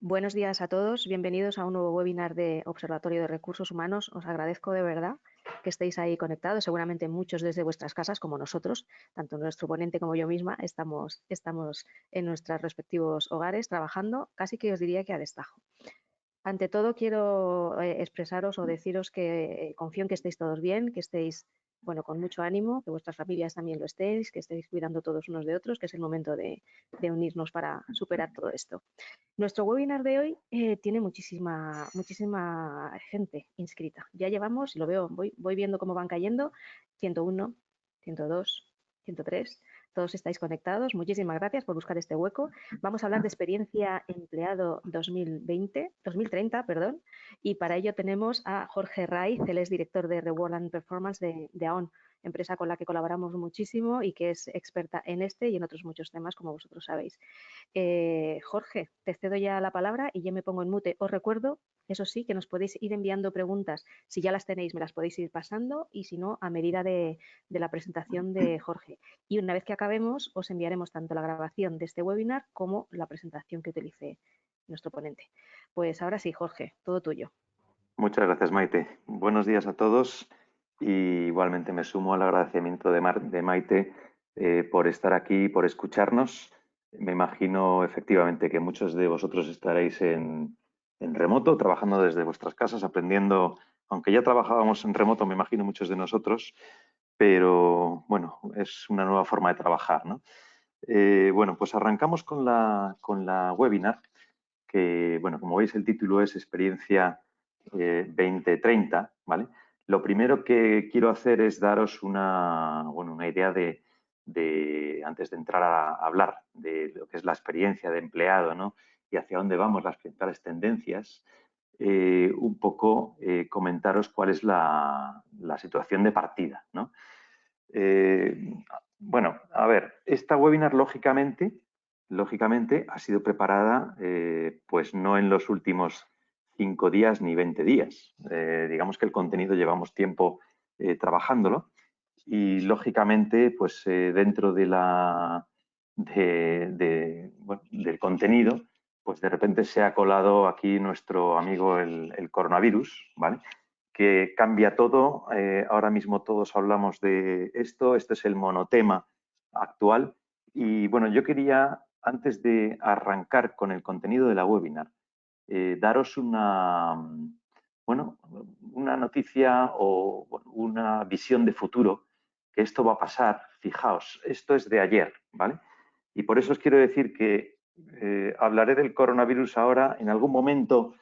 Buenos días a todos, bienvenidos a un nuevo webinar de Observatorio de Recursos Humanos. Os agradezco de verdad que estéis ahí conectados, seguramente muchos desde vuestras casas como nosotros, tanto nuestro ponente como yo misma estamos en nuestros respectivos hogares trabajando, casi que os diría que a destajo. Ante todo quiero expresaros o deciros que confío en que estéis todos bien, que estéis con mucho ánimo, que vuestras familias también lo estéis, que estéis cuidando todos unos de otros, que es el momento de unirnos para superar todo esto. Nuestro webinar de hoy tiene muchísima gente inscrita. Ya llevamos, lo veo, voy viendo cómo van cayendo, 101, 102, 103. Todos estáis conectados. Muchísimas gracias por buscar este hueco. Vamos a hablar de experiencia empleado 2030, perdón, y para ello tenemos a Jorge Raiz, él es director de Reward and Performance de AON, empresa con la que colaboramos muchísimo y que es experta en este y en otros muchos temas, como vosotros sabéis. Jorge, te cedo ya la palabra y yo me pongo en mute. Os recuerdo, eso sí, que nos podéis ir enviando preguntas. Si ya las tenéis, me las podéis ir pasando y si no, a medida de la presentación de Jorge. Y una vez que acabemos, os enviaremos tanto la grabación de este webinar como la presentación que utilice nuestro ponente. Pues ahora sí, Jorge, todo tuyo. Muchas gracias, Maite. Buenos días a todos y igualmente me sumo al agradecimiento de Maite por estar aquí y por escucharnos. Me imagino efectivamente que muchos de vosotros estaréis en remoto, trabajando desde vuestras casas, aprendiendo, aunque ya trabajábamos en remoto, me imagino muchos de nosotros, pero bueno, es una nueva forma de trabajar, ¿no? Bueno, pues arrancamos con la webinar, que, bueno, como veis el título es Experiencia 2030, ¿vale? Lo primero que quiero hacer es daros una idea antes de entrar a hablar de lo que es la experiencia de empleado, ¿no? Y hacia dónde vamos, las principales tendencias, un poco comentaros cuál es la situación de partida, ¿no? Eh, bueno, a ver, esta webinar lógicamente ha sido preparada pues no en los últimos 5 días ni 20 días. Digamos que el contenido llevamos tiempo trabajándolo y lógicamente pues dentro del contenido pues de repente se ha colado aquí nuestro amigo el coronavirus, ¿vale? Que cambia todo. Ahora mismo todos hablamos de esto. Este es el monotema actual. Y bueno, yo quería, antes de arrancar con el contenido de la webinar, daros una noticia o una visión de futuro, que esto va a pasar. Fijaos, esto es de ayer, ¿vale? Y por eso os quiero decir que hablaré del coronavirus ahora. En algún momento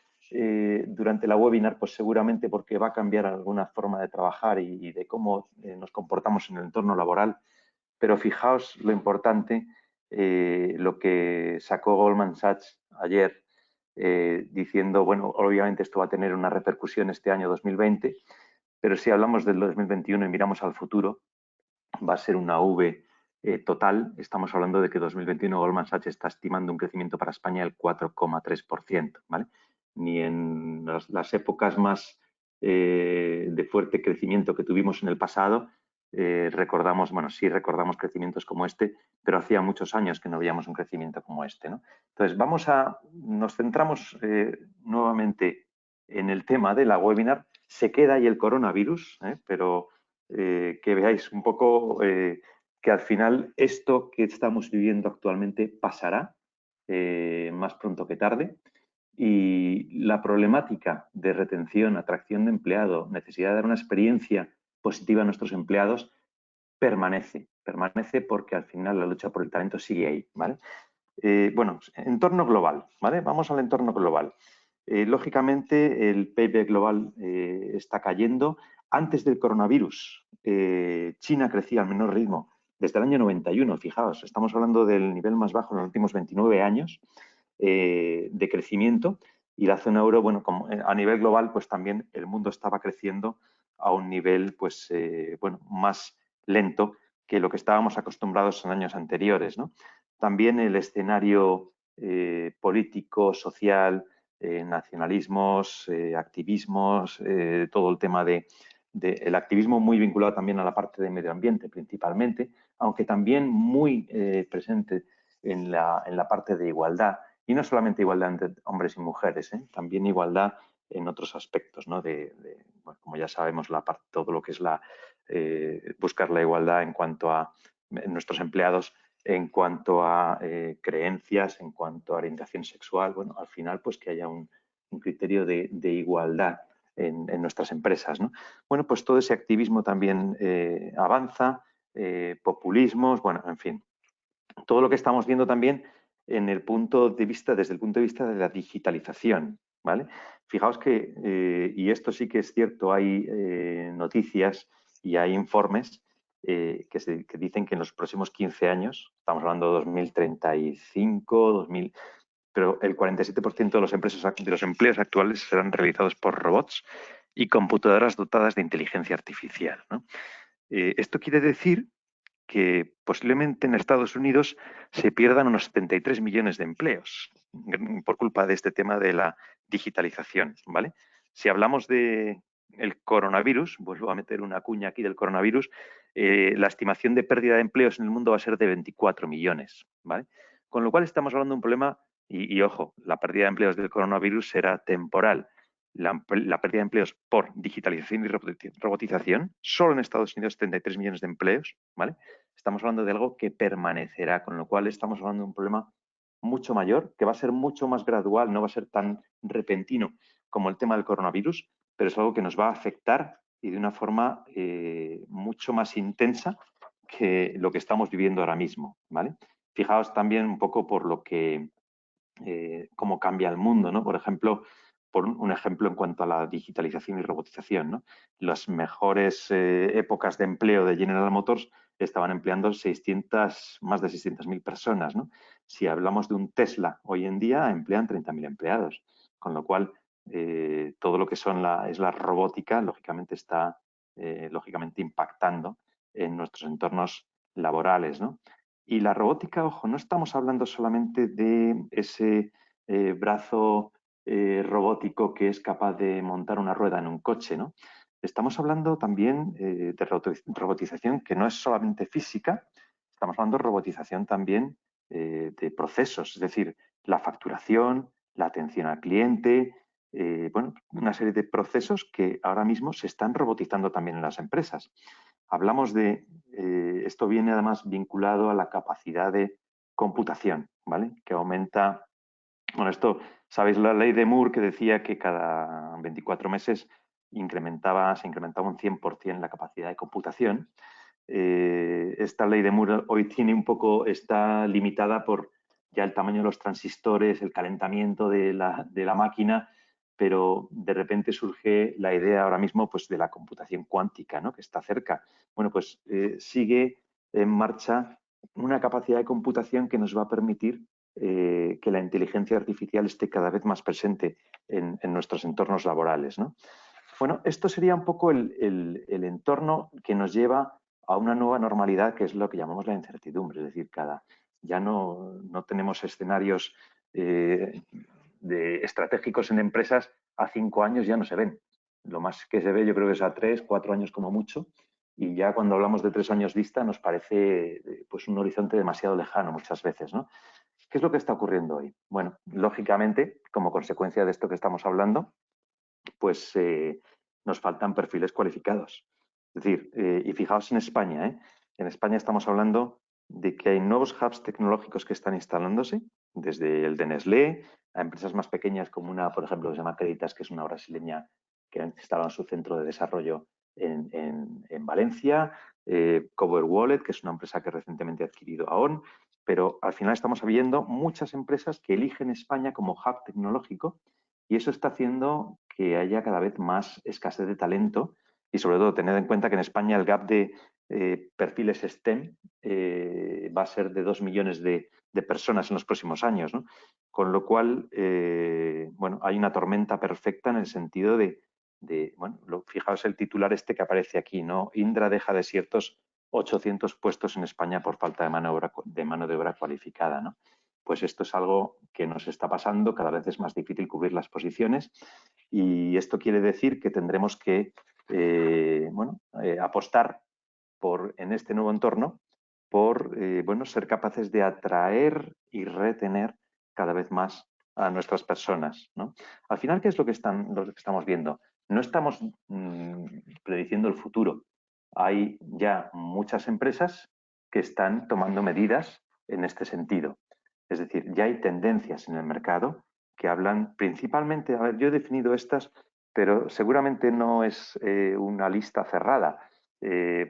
durante la webinar, pues seguramente porque va a cambiar alguna forma de trabajar y de cómo nos comportamos en el entorno laboral. Pero fijaos lo importante, lo que sacó Goldman Sachs ayer, diciendo, bueno, obviamente esto va a tener una repercusión este año 2020, pero si hablamos del 2021 y miramos al futuro, va a ser una V total. Estamos hablando de que 2021 Goldman Sachs está estimando un crecimiento para España del 4,3%, ¿vale? Ni en las épocas más de fuerte crecimiento que tuvimos en el pasado recordamos, bueno, sí recordamos crecimientos como este, pero hacía muchos años que no veíamos un crecimiento como este, ¿no? Entonces, nos centramos nuevamente en el tema de la webinar. Se queda ahí el coronavirus, pero que veáis un poco que al final esto que estamos viviendo actualmente pasará más pronto que tarde, y la problemática de retención, atracción de empleado, necesidad de dar una experiencia positiva a nuestros empleados permanece porque al final la lucha por el talento sigue ahí, ¿vale? Bueno, entorno global, ¿vale? Vamos al entorno global. Lógicamente, el PIB global está cayendo. Antes del coronavirus, China crecía al menor ritmo desde el año 91, fijaos, estamos hablando del nivel más bajo en los últimos 29 años de crecimiento, y la zona euro, bueno, a nivel global, pues también el mundo estaba creciendo a un nivel, pues, más lento que lo que estábamos acostumbrados en años anteriores, ¿no? También el escenario político, social, nacionalismos, activismos, todo el tema el activismo muy vinculado también a la parte de medio ambiente principalmente, aunque también muy presente en la parte de igualdad Y no solamente igualdad entre hombres y mujeres, también igualdad en otros aspectos, ¿no? Bueno, como ya sabemos, todo lo que es buscar la igualdad en cuanto a nuestros empleados, en cuanto a creencias, en cuanto a orientación sexual. Bueno, al final, pues que haya un criterio de igualdad en nuestras empresas, ¿no? Bueno, pues todo ese activismo también avanza, populismos, bueno, en fin, todo lo que estamos viendo también desde el punto de vista de la digitalización, ¿vale? Fijaos que, y esto sí que es cierto, hay noticias y hay informes que dicen que en los próximos 15 años, estamos hablando de 2035, 2000, pero el 47% de los empleos actuales serán realizados por robots y computadoras dotadas de inteligencia artificial, ¿no? Esto quiere decir que posiblemente en Estados Unidos se pierdan unos 73 millones de empleos por culpa de este tema de la digitalización, ¿vale? Si hablamos de el coronavirus, vuelvo a meter una cuña aquí del coronavirus, la estimación de pérdida de empleos en el mundo va a ser de 24 millones, ¿vale? Con lo cual estamos hablando de un problema, y ojo, la pérdida de empleos del coronavirus será temporal. La pérdida de empleos por digitalización y robotización, solo en Estados Unidos 73 millones de empleos, ¿vale? Estamos hablando de algo que permanecerá, con lo cual estamos hablando de un problema mucho mayor, que va a ser mucho más gradual, no va a ser tan repentino como el tema del coronavirus, pero es algo que nos va a afectar y de una forma mucho más intensa que lo que estamos viviendo ahora mismo, ¿vale? Fijaos también un poco por lo que cómo cambia el mundo, ¿no? Por ejemplo, por un ejemplo en cuanto a la digitalización y robotización, ¿no? Las mejores épocas de empleo de General Motors estaban empleando más de 600.000 personas, ¿no? Si hablamos de un Tesla, hoy en día emplean 30.000 empleados, con lo cual todo lo que es la robótica, lógicamente está lógicamente impactando en nuestros entornos laborales, ¿no? Y la robótica, ojo, no estamos hablando solamente de ese brazo robótico que es capaz de montar una rueda en un coche, ¿no? Estamos hablando también de robotización que no es solamente física, estamos hablando de robotización también de procesos, es decir, la facturación, la atención al cliente, bueno, una serie de procesos que ahora mismo se están robotizando también en las empresas. Hablamos esto viene además vinculado a la capacidad de computación, ¿vale? Que aumenta, bueno, esto, ¿sabéis la ley de Moore que decía que cada 24 meses se incrementaba un 100% la capacidad de computación? Esta ley de Moore hoy está limitada por ya el tamaño de los transistores, el calentamiento de la máquina, pero de repente surge la idea ahora mismo pues, de la computación cuántica, ¿no? Que está cerca. Bueno, pues sigue en marcha una capacidad de computación que nos va a permitir que la inteligencia artificial esté cada vez más presente en nuestros entornos laborales, ¿no? Bueno, esto sería un poco el entorno que nos lleva a una nueva normalidad, que es lo que llamamos la incertidumbre. Es decir, ya no tenemos escenarios estratégicos en empresas a 5 años, ya no se ven. Lo más que se ve yo creo que es a 3, 4 años como mucho. Y ya cuando hablamos de 3 años vista nos parece pues un horizonte demasiado lejano muchas veces, ¿no? ¿Qué es lo que está ocurriendo hoy? Bueno, lógicamente, como consecuencia de esto que estamos hablando, pues nos faltan perfiles cualificados. Es decir, y fijaos en España, en España estamos hablando de que hay nuevos hubs tecnológicos que están instalándose, desde el de Nestlé a empresas más pequeñas como una, por ejemplo, que se llama Creditas, que es una brasileña que ha instalado su centro de desarrollo en Valencia, Cover Wallet, que es una empresa que recientemente ha adquirido AON, pero al final estamos viendo muchas empresas que eligen España como hub tecnológico y eso está haciendo que haya cada vez más escasez de talento y sobre todo tener en cuenta que en España el gap de perfiles STEM va a ser de 2 millones de personas en los próximos años, ¿no? Con lo cual, bueno, hay una tormenta perfecta en el sentido bueno, fijaos el titular este que aparece aquí, ¿no? Indra deja desiertos 800 puestos en España por falta de mano de obra cualificada, ¿no? Pues esto es algo que nos está pasando, cada vez es más difícil cubrir las posiciones y esto quiere decir que tendremos que apostar en este nuevo entorno por bueno, ser capaces de atraer y retener cada vez más a nuestras personas, ¿no? Al final, ¿qué es lo que estamos viendo? No estamos prediciendo el futuro. Hay ya muchas empresas que están tomando medidas en este sentido. Es decir, ya hay tendencias en el mercado que hablan principalmente, a ver, yo he definido estas, pero seguramente no es una lista cerrada.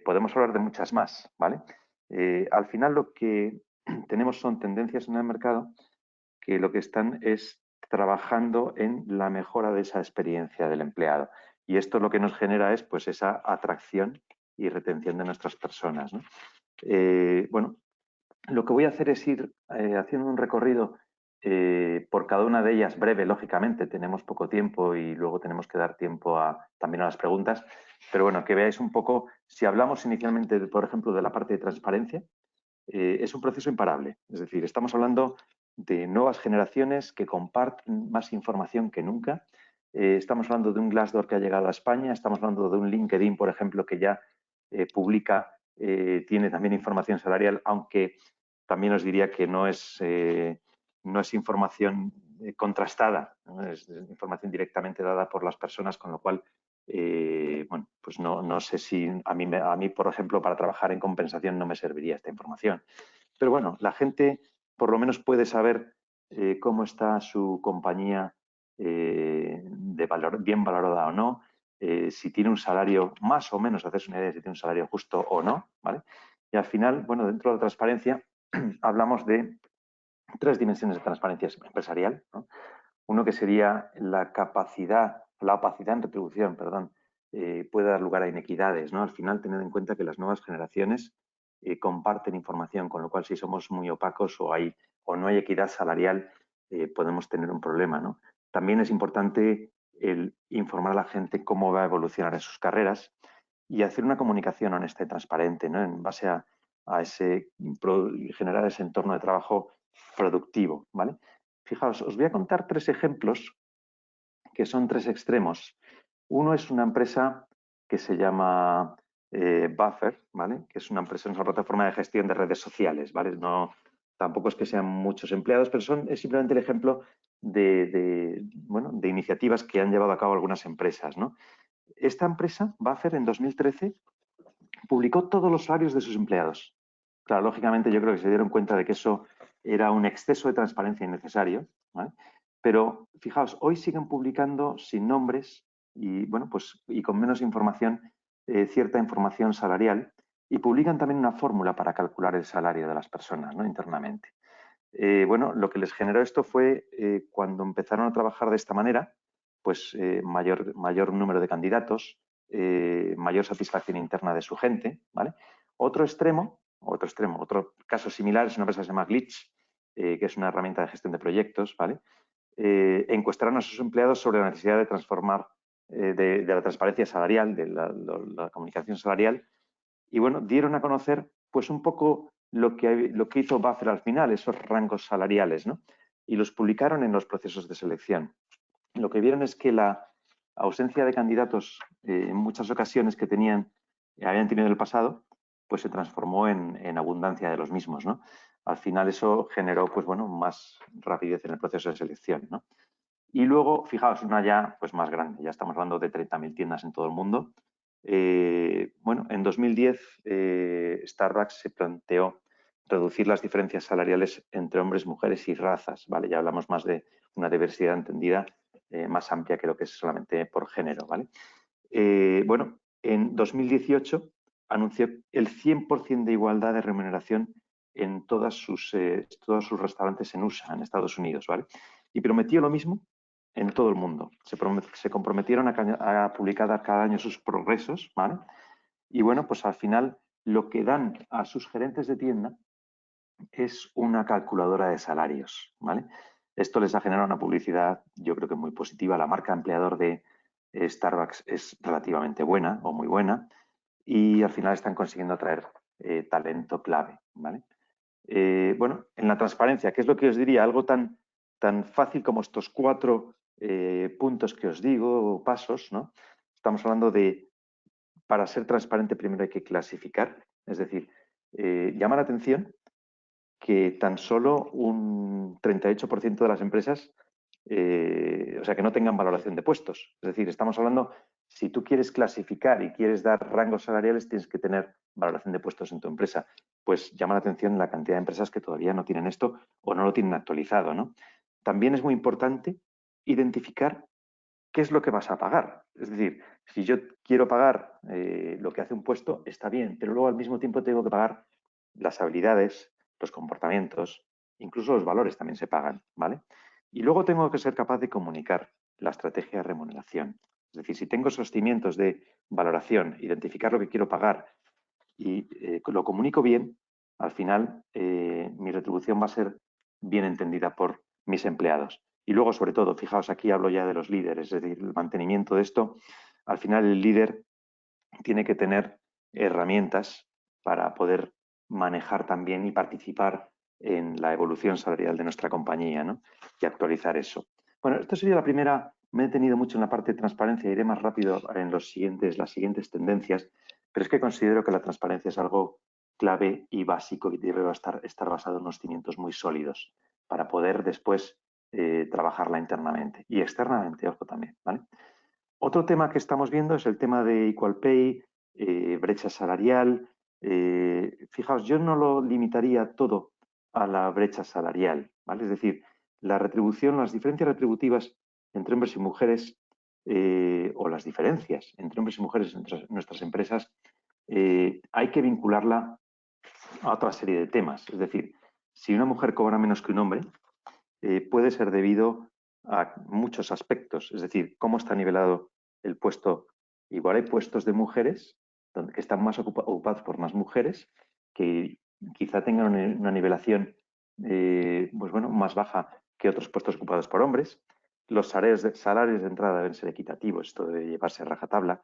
Podemos hablar de muchas más, ¿vale? Al final lo que tenemos son tendencias en el mercado que lo que están es trabajando en la mejora de esa experiencia del empleado. Y esto lo que nos genera es pues esa atracción y retención de nuestras personas, ¿no? Bueno, lo que voy a hacer es ir haciendo un recorrido por cada una de ellas, breve, lógicamente, tenemos poco tiempo y luego tenemos que dar tiempo también a las preguntas, pero bueno, que veáis un poco, si hablamos inicialmente, por ejemplo, de la parte de transparencia, es un proceso imparable, es decir, estamos hablando de nuevas generaciones que comparten más información que nunca. Estamos hablando de un Glassdoor que ha llegado a España, estamos hablando de un LinkedIn, por ejemplo, que ya publica, tiene también información salarial, aunque también os diría que no es información contrastada, ¿no? Es información directamente dada por las personas, con lo cual, bueno, pues no sé si a mí, por ejemplo, para trabajar en compensación no me serviría esta información. Pero bueno, la gente por lo menos puede saber cómo está su compañía bien valorada o no, si tiene un salario más o menos, hacerse una idea de si tiene un salario justo o no, ¿vale? Y al final, bueno, dentro de la transparencia hablamos de 3 dimensiones de transparencia empresarial, ¿no? Uno que sería la opacidad en retribución, perdón, puede dar lugar a inequidades, ¿no? Al final, tened en cuenta que las nuevas generaciones comparten información, con lo cual si somos muy opacos o no hay equidad salarial, podemos tener un problema, ¿no? También es importante el informar a la gente cómo va a evolucionar en sus carreras y hacer una comunicación honesta y transparente, ¿no? En base a generar ese entorno de trabajo productivo, ¿vale? Fijaos, os voy a contar 3 ejemplos que son 3 extremos. Uno es una empresa que se llama Buffer, ¿vale? Que es una empresa, es una plataforma de gestión de redes sociales, ¿vale? No, tampoco es que sean muchos empleados, pero es simplemente el ejemplo bueno, de iniciativas que han llevado a cabo algunas empresas, ¿no? Esta empresa, Buffer, en 2013, publicó todos los salarios de sus empleados. Claro, lógicamente yo creo que se dieron cuenta de que eso era un exceso de transparencia innecesario, ¿vale? Pero fijaos, hoy siguen publicando sin nombres y, bueno, pues, y con menos información, cierta información salarial, y publican también una fórmula para calcular el salario de las personas, ¿no? Internamente. Bueno, lo que les generó esto fue cuando empezaron a trabajar de esta manera, pues mayor número de candidatos, mayor satisfacción interna de su gente, ¿vale? Otro caso similar es una empresa que se llama Glitch, que es una herramienta de gestión de proyectos, ¿vale? Encuestaron a sus empleados sobre la necesidad de transformar, de la transparencia salarial, de la comunicación salarial, y bueno, dieron a conocer pues un poco lo que hizo Buffer al final, esos rangos salariales, ¿no? Y los publicaron en los procesos de selección. Lo que vieron es que la ausencia de candidatos en muchas ocasiones que habían tenido en el pasado, pues se transformó en abundancia de los mismos, ¿no? Al final eso generó, pues bueno, más rapidez en el proceso de selección, ¿no? Y luego, fijaos, una ya pues más grande, ya estamos hablando de 30.000 tiendas en todo el mundo. Bueno, en 2010 Starbucks se planteó reducir las diferencias salariales entre hombres, mujeres y razas, ¿vale? Ya hablamos más de una diversidad entendida más amplia que lo que es solamente por género, ¿vale? Bueno, en 2018 anunció el 100% de igualdad de remuneración en todos sus restaurantes en USA, en Estados Unidos, ¿vale? Y prometió lo mismo en todo el mundo. Se comprometieron a publicar cada año sus progresos, ¿vale? Y bueno, pues al final lo que dan a sus gerentes de tienda es una calculadora de salarios, ¿vale? Esto les ha generado una publicidad, yo creo que muy positiva. La marca empleador de Starbucks es relativamente buena o muy buena y al final están consiguiendo atraer talento clave, ¿vale? Bueno, en la transparencia, ¿qué es lo que os diría? Algo tan fácil como estos 4 puntos que os digo, pasos, ¿no? Estamos hablando de, para ser transparente primero hay que clasificar, es decir, llama la atención que tan solo un 38% de las empresas, o sea, que no tengan valoración de puestos. Es decir, estamos hablando, si tú quieres clasificar y quieres dar rangos salariales, tienes que tener valoración de puestos en tu empresa. Pues llama la atención la cantidad de empresas que todavía no tienen esto o no lo tienen actualizado, ¿no? También es muy importante identificar qué es lo que vas a pagar. Es decir, si yo quiero pagar lo que hace un puesto, está bien, pero luego al mismo tiempo tengo que pagar las habilidades, los comportamientos, incluso los valores también se pagan, ¿vale? Y luego tengo que ser capaz de comunicar la estrategia de remuneración. Es decir, si tengo esos cimientos de valoración, identificar lo que quiero pagar y lo comunico bien, al final mi retribución va a ser bien entendida por mis empleados. Y luego, sobre todo, fijaos, aquí hablo ya de los líderes, es decir, el mantenimiento de esto. Al final, el líder tiene que tener herramientas para poder manejar también y participar en la evolución salarial de nuestra compañía, ¿no? Y actualizar eso. Bueno, esto sería la primera. Me he detenido mucho en la parte de transparencia, iré más rápido en las siguientes tendencias, pero es que considero que la transparencia es algo clave y básico y debe estar basado en unos cimientos muy sólidos para poder después trabajarla internamente y externamente, ojo también, ¿vale? Otro tema que estamos viendo es el tema de Equal Pay, brecha salarial. Fijaos, yo no lo limitaría todo a la brecha salarial, ¿vale? Es decir, la retribución, las diferencias retributivas entre hombres y mujeres o las diferencias entre hombres y mujeres en nuestras empresas, hay que vincularla a otra serie de temas. Es decir, si una mujer cobra menos que un hombre, puede ser debido a muchos aspectos, es decir, cómo está nivelado el puesto. Igual hay puestos de mujeres que están más ocupados por más mujeres que quizá tengan una nivelación pues bueno, más baja que otros puestos ocupados por hombres. Los salarios de entrada deben ser equitativos, esto debe llevarse a rajatabla.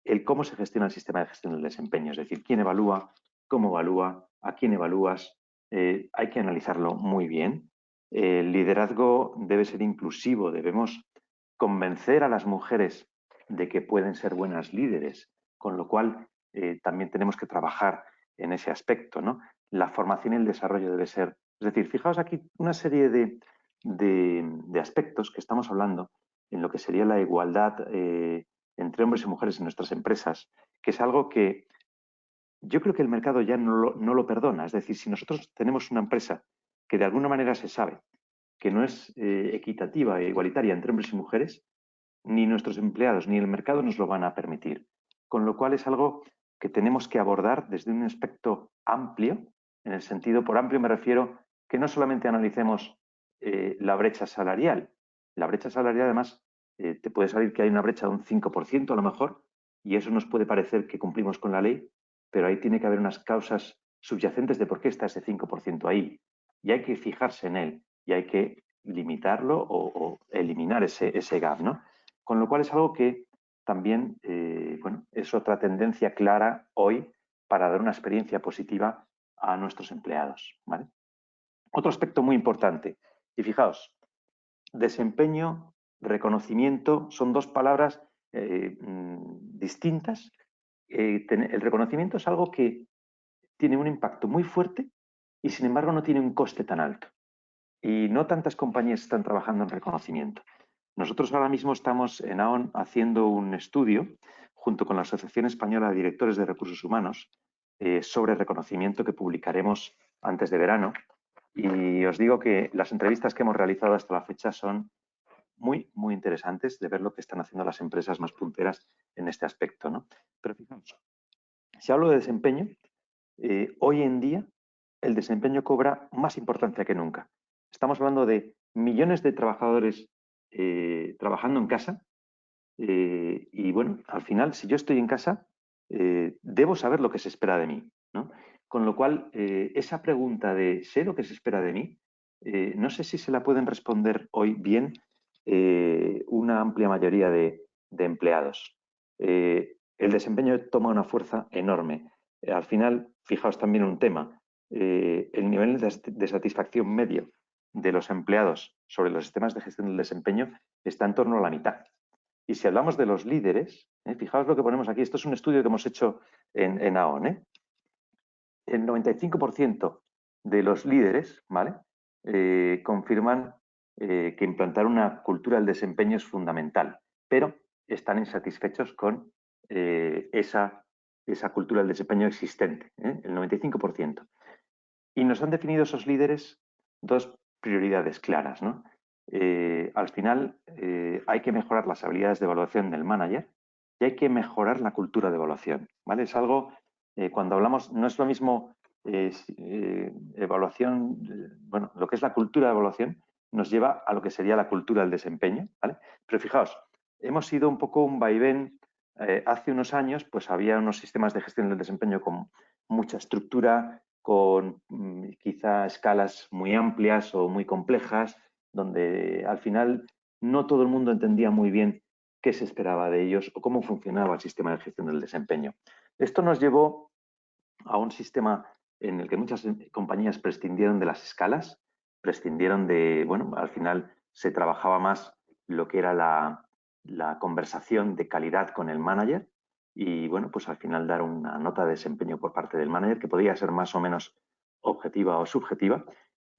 El cómo se gestiona el sistema de gestión del desempeño, es decir, quién evalúa, cómo evalúa, a quién evalúas, hay que analizarlo muy bien. El liderazgo debe ser inclusivo, debemos convencer a las mujeres de que pueden ser buenas líderes, con lo cual también tenemos que trabajar en ese aspecto, ¿no? La formación y el desarrollo debe ser, es decir, fijaos aquí una serie de aspectos que estamos hablando en lo que sería la igualdad entre hombres y mujeres en nuestras empresas, que es algo que yo creo que el mercado ya no lo perdona. Es decir, si nosotros tenemos una empresa que de alguna manera se sabe que no es equitativa e igualitaria entre hombres y mujeres, ni nuestros empleados ni el mercado nos lo van a permitir. Con lo cual es algo que tenemos que abordar desde un aspecto amplio, en el sentido, por amplio me refiero que no solamente analicemos la brecha salarial. La brecha salarial, además, te puede salir que hay una brecha de un 5% a lo mejor, y eso nos puede parecer que cumplimos con la ley, pero ahí tiene que haber unas causas subyacentes de por qué está ese 5% ahí. Y hay que fijarse en él y hay que limitarlo o eliminar ese gap, ¿no? Con lo cual es algo que también bueno, es otra tendencia clara hoy para dar una experiencia positiva a nuestros empleados, ¿vale? Otro aspecto muy importante, y fijaos, desempeño, reconocimiento, son dos palabras distintas. El reconocimiento es algo que tiene un impacto muy fuerte y sin embargo no tiene un coste tan alto. Y no tantas compañías están trabajando en reconocimiento. Nosotros ahora mismo estamos en AON haciendo un estudio junto con la Asociación Española de Directores de Recursos Humanos sobre reconocimiento que publicaremos antes de verano. Y os digo que las entrevistas que hemos realizado hasta la fecha son muy, muy interesantes de ver lo que están haciendo las empresas más punteras en este aspecto, ¿no? Pero fijaos, si hablo de desempeño, hoy en día el desempeño cobra más importancia que nunca. Estamos hablando de millones de trabajadores trabajando en casa y bueno, al final, si yo estoy en casa, debo saber lo que se espera de mí, ¿no? Con lo cual, esa pregunta de ¿sé lo que se espera de mí? No sé si se la pueden responder hoy bien una amplia mayoría de empleados. El desempeño toma una fuerza enorme. Al final, fijaos también un tema, el nivel de satisfacción medio de los empleados sobre los sistemas de gestión del desempeño está en torno a la mitad. Y si hablamos de los líderes, fijaos lo que ponemos aquí, esto es un estudio que hemos hecho en AON, el 95% de los líderes, ¿vale? Confirman que implantar una cultura del desempeño es fundamental, pero están insatisfechos con esa cultura del desempeño existente, el 95%. Y nos han definido esos líderes dos prioridades claras, ¿no? Al final hay que mejorar las habilidades de evaluación del manager y hay que mejorar la cultura de evaluación, ¿vale? Es algo, cuando hablamos, no es lo mismo evaluación, bueno, lo que es la cultura de evaluación nos lleva a lo que sería la cultura del desempeño, ¿vale? Pero fijaos, hemos sido un poco un vaivén. Hace unos años, pues había unos sistemas de gestión del desempeño con mucha estructura, con quizá escalas muy amplias o muy complejas, donde al final no todo el mundo entendía muy bien qué se esperaba de ellos o cómo funcionaba el sistema de gestión del desempeño. Esto nos llevó a un sistema en el que muchas compañías prescindieron de las escalas, prescindieron de, bueno, al final se trabajaba más lo que era la conversación de calidad con el manager y, bueno, pues al final dar una nota de desempeño por parte del manager que podía ser más o menos objetiva o subjetiva.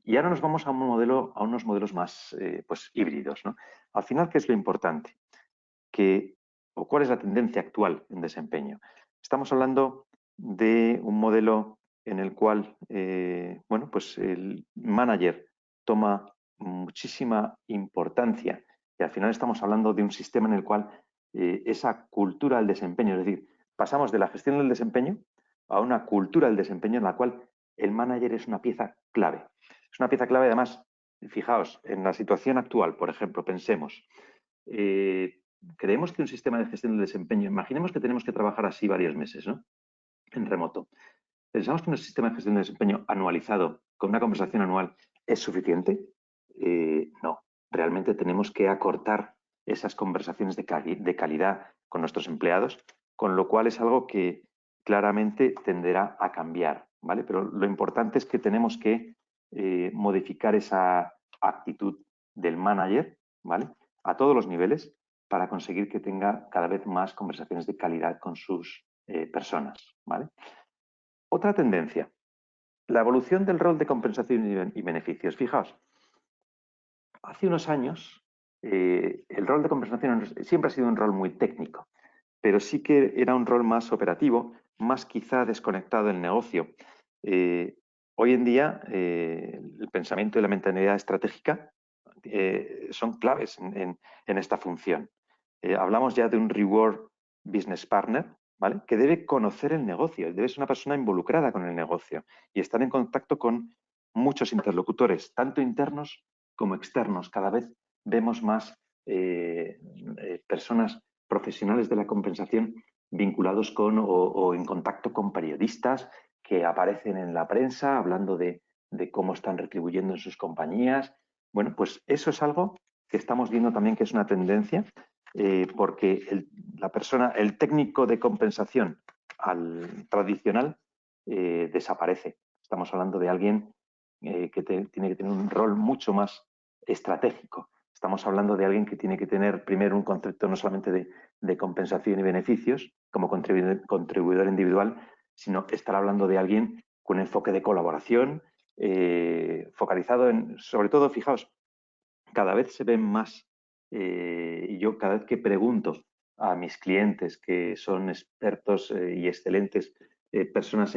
Y ahora nos vamos a unos modelos más pues, híbridos, ¿no? Al final, ¿qué es lo importante? ¿Cuál es la tendencia actual en desempeño? Estamos hablando de un modelo en el cual, bueno, pues el manager toma muchísima importancia y al final estamos hablando de un sistema en el cual esa cultura del desempeño, es decir, pasamos de la gestión del desempeño a una cultura del desempeño en la cual el manager es una pieza clave. Es una pieza clave, además, fijaos, en la situación actual, por ejemplo, pensemos, creemos que un sistema de gestión del desempeño, imaginemos que tenemos que trabajar así varios meses, ¿no? En remoto. ¿Pensamos que un sistema de gestión de desempeño anualizado, con una conversación anual, es suficiente? No. Realmente tenemos que acortar esas conversaciones de calidad con nuestros empleados, con lo cual es algo que claramente tenderá a cambiar, ¿vale? Pero lo importante es que tenemos que modificar esa actitud del manager, ¿vale? A todos los niveles para conseguir que tenga cada vez más conversaciones de calidad con sus personas, ¿vale? Otra tendencia, la evolución del rol de compensación y beneficios. Fijaos, hace unos años el rol de compensación siempre ha sido un rol muy técnico, pero sí que era un rol más operativo, más quizá desconectado del negocio. Hoy en día el pensamiento y la mentalidad estratégica son claves en esta función. Hablamos ya de un reward business partner, ¿vale? Que debe conocer el negocio, debe ser una persona involucrada con el negocio y estar en contacto con muchos interlocutores, tanto internos como externos. Cada vez vemos más personas profesionales de la compensación vinculados con o en contacto con periodistas que aparecen en la prensa hablando de cómo están retribuyendo en sus compañías. Bueno, pues eso es algo que estamos viendo también que es una tendencia, porque el técnico de compensación tradicional desaparece. Estamos hablando de alguien que tiene que tener un rol mucho más estratégico. Estamos hablando de alguien que tiene que tener primero un concepto no solamente de compensación y beneficios como contribuidor individual, sino estar hablando de alguien con enfoque de colaboración, focalizado en, sobre todo, fijaos, cada vez se ven más, y yo cada vez que pregunto a mis clientes que son expertos y excelentes personas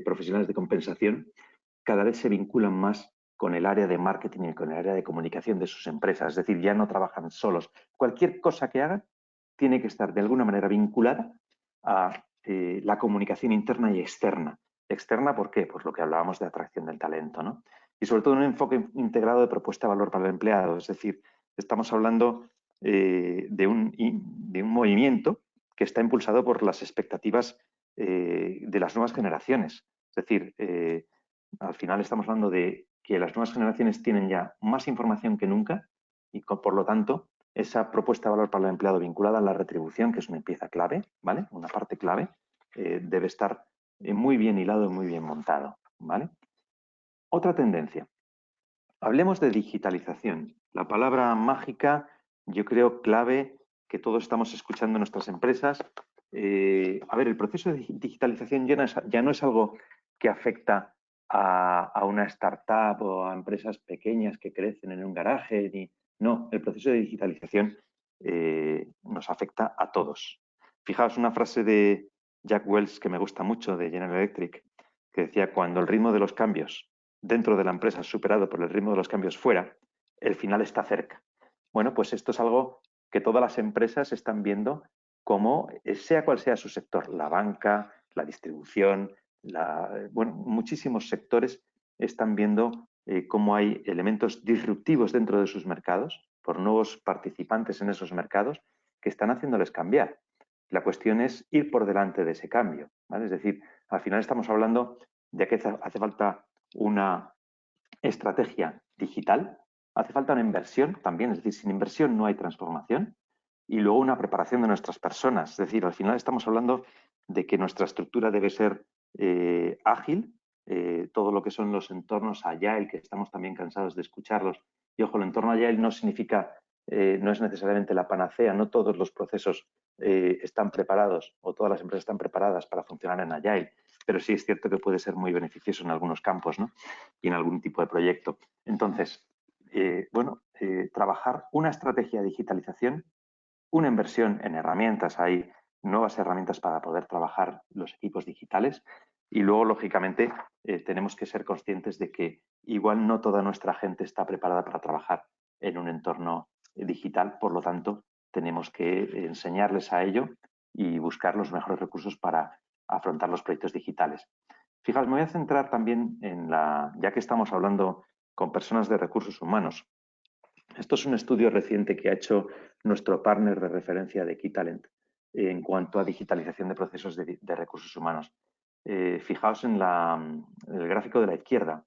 profesionales de compensación, cada vez se vinculan más con el área de marketing y con el área de comunicación de sus empresas. Es decir, ya no trabajan solos. Cualquier cosa que hagan tiene que estar de alguna manera vinculada a la comunicación interna y externa. ¿Externa por qué? Pues lo que hablábamos de atracción del talento, ¿no? Y sobre todo un enfoque integrado de propuesta de valor para el empleado. Es decir, estamos hablando de un movimiento que está impulsado por las expectativas de las nuevas generaciones. Es decir, al final estamos hablando de que las nuevas generaciones tienen ya más información que nunca y por lo tanto esa propuesta de valor para el empleado vinculada a la retribución, que es una pieza clave, ¿vale? Una parte clave, debe estar muy bien hilado y muy bien montado, ¿vale? Otra tendencia. Hablemos de digitalización. La palabra mágica, yo creo, clave que todos estamos escuchando en nuestras empresas. A ver, el proceso de digitalización ya no es algo que afecta a una startup o a empresas pequeñas que crecen en un garaje. No, el proceso de digitalización nos afecta a todos. Fijaos una frase de Jack Welch que me gusta mucho, de General Electric, que decía: cuando el ritmo de los cambios dentro de la empresa es superado por el ritmo de los cambios fuera, el final está cerca. Bueno, pues esto es algo que todas las empresas están viendo, como sea cual sea su sector, la banca, la distribución, muchísimos sectores están viendo cómo hay elementos disruptivos dentro de sus mercados, por nuevos participantes en esos mercados, que están haciéndoles cambiar. La cuestión es ir por delante de ese cambio, ¿vale? Es decir, al final estamos hablando de que hace falta una estrategia digital, hace falta una inversión también, es decir, sin inversión no hay transformación, y luego una preparación de nuestras personas. Es decir, al final estamos hablando de que nuestra estructura debe ser ágil, todo lo que son los entornos Agile, que estamos también cansados de escucharlos. Y ojo, el entorno Agile no significa, no es necesariamente la panacea, no todos los procesos están preparados o todas las empresas están preparadas para funcionar en Agile, pero sí es cierto que puede ser muy beneficioso en algunos campos, ¿no? Y en algún tipo de proyecto. Entonces, trabajar una estrategia de digitalización, una inversión en herramientas, hay nuevas herramientas para poder trabajar los equipos digitales, y luego, lógicamente, tenemos que ser conscientes de que igual no toda nuestra gente está preparada para trabajar en un entorno digital, por lo tanto, tenemos que enseñarles a ello y buscar los mejores recursos para afrontar los proyectos digitales. Fijaos, me voy a centrar también ya que estamos hablando con personas de recursos humanos. Esto es un estudio reciente que ha hecho nuestro partner de referencia de KeyTalent en cuanto a digitalización de procesos de recursos humanos. Fijaos en el gráfico de la izquierda.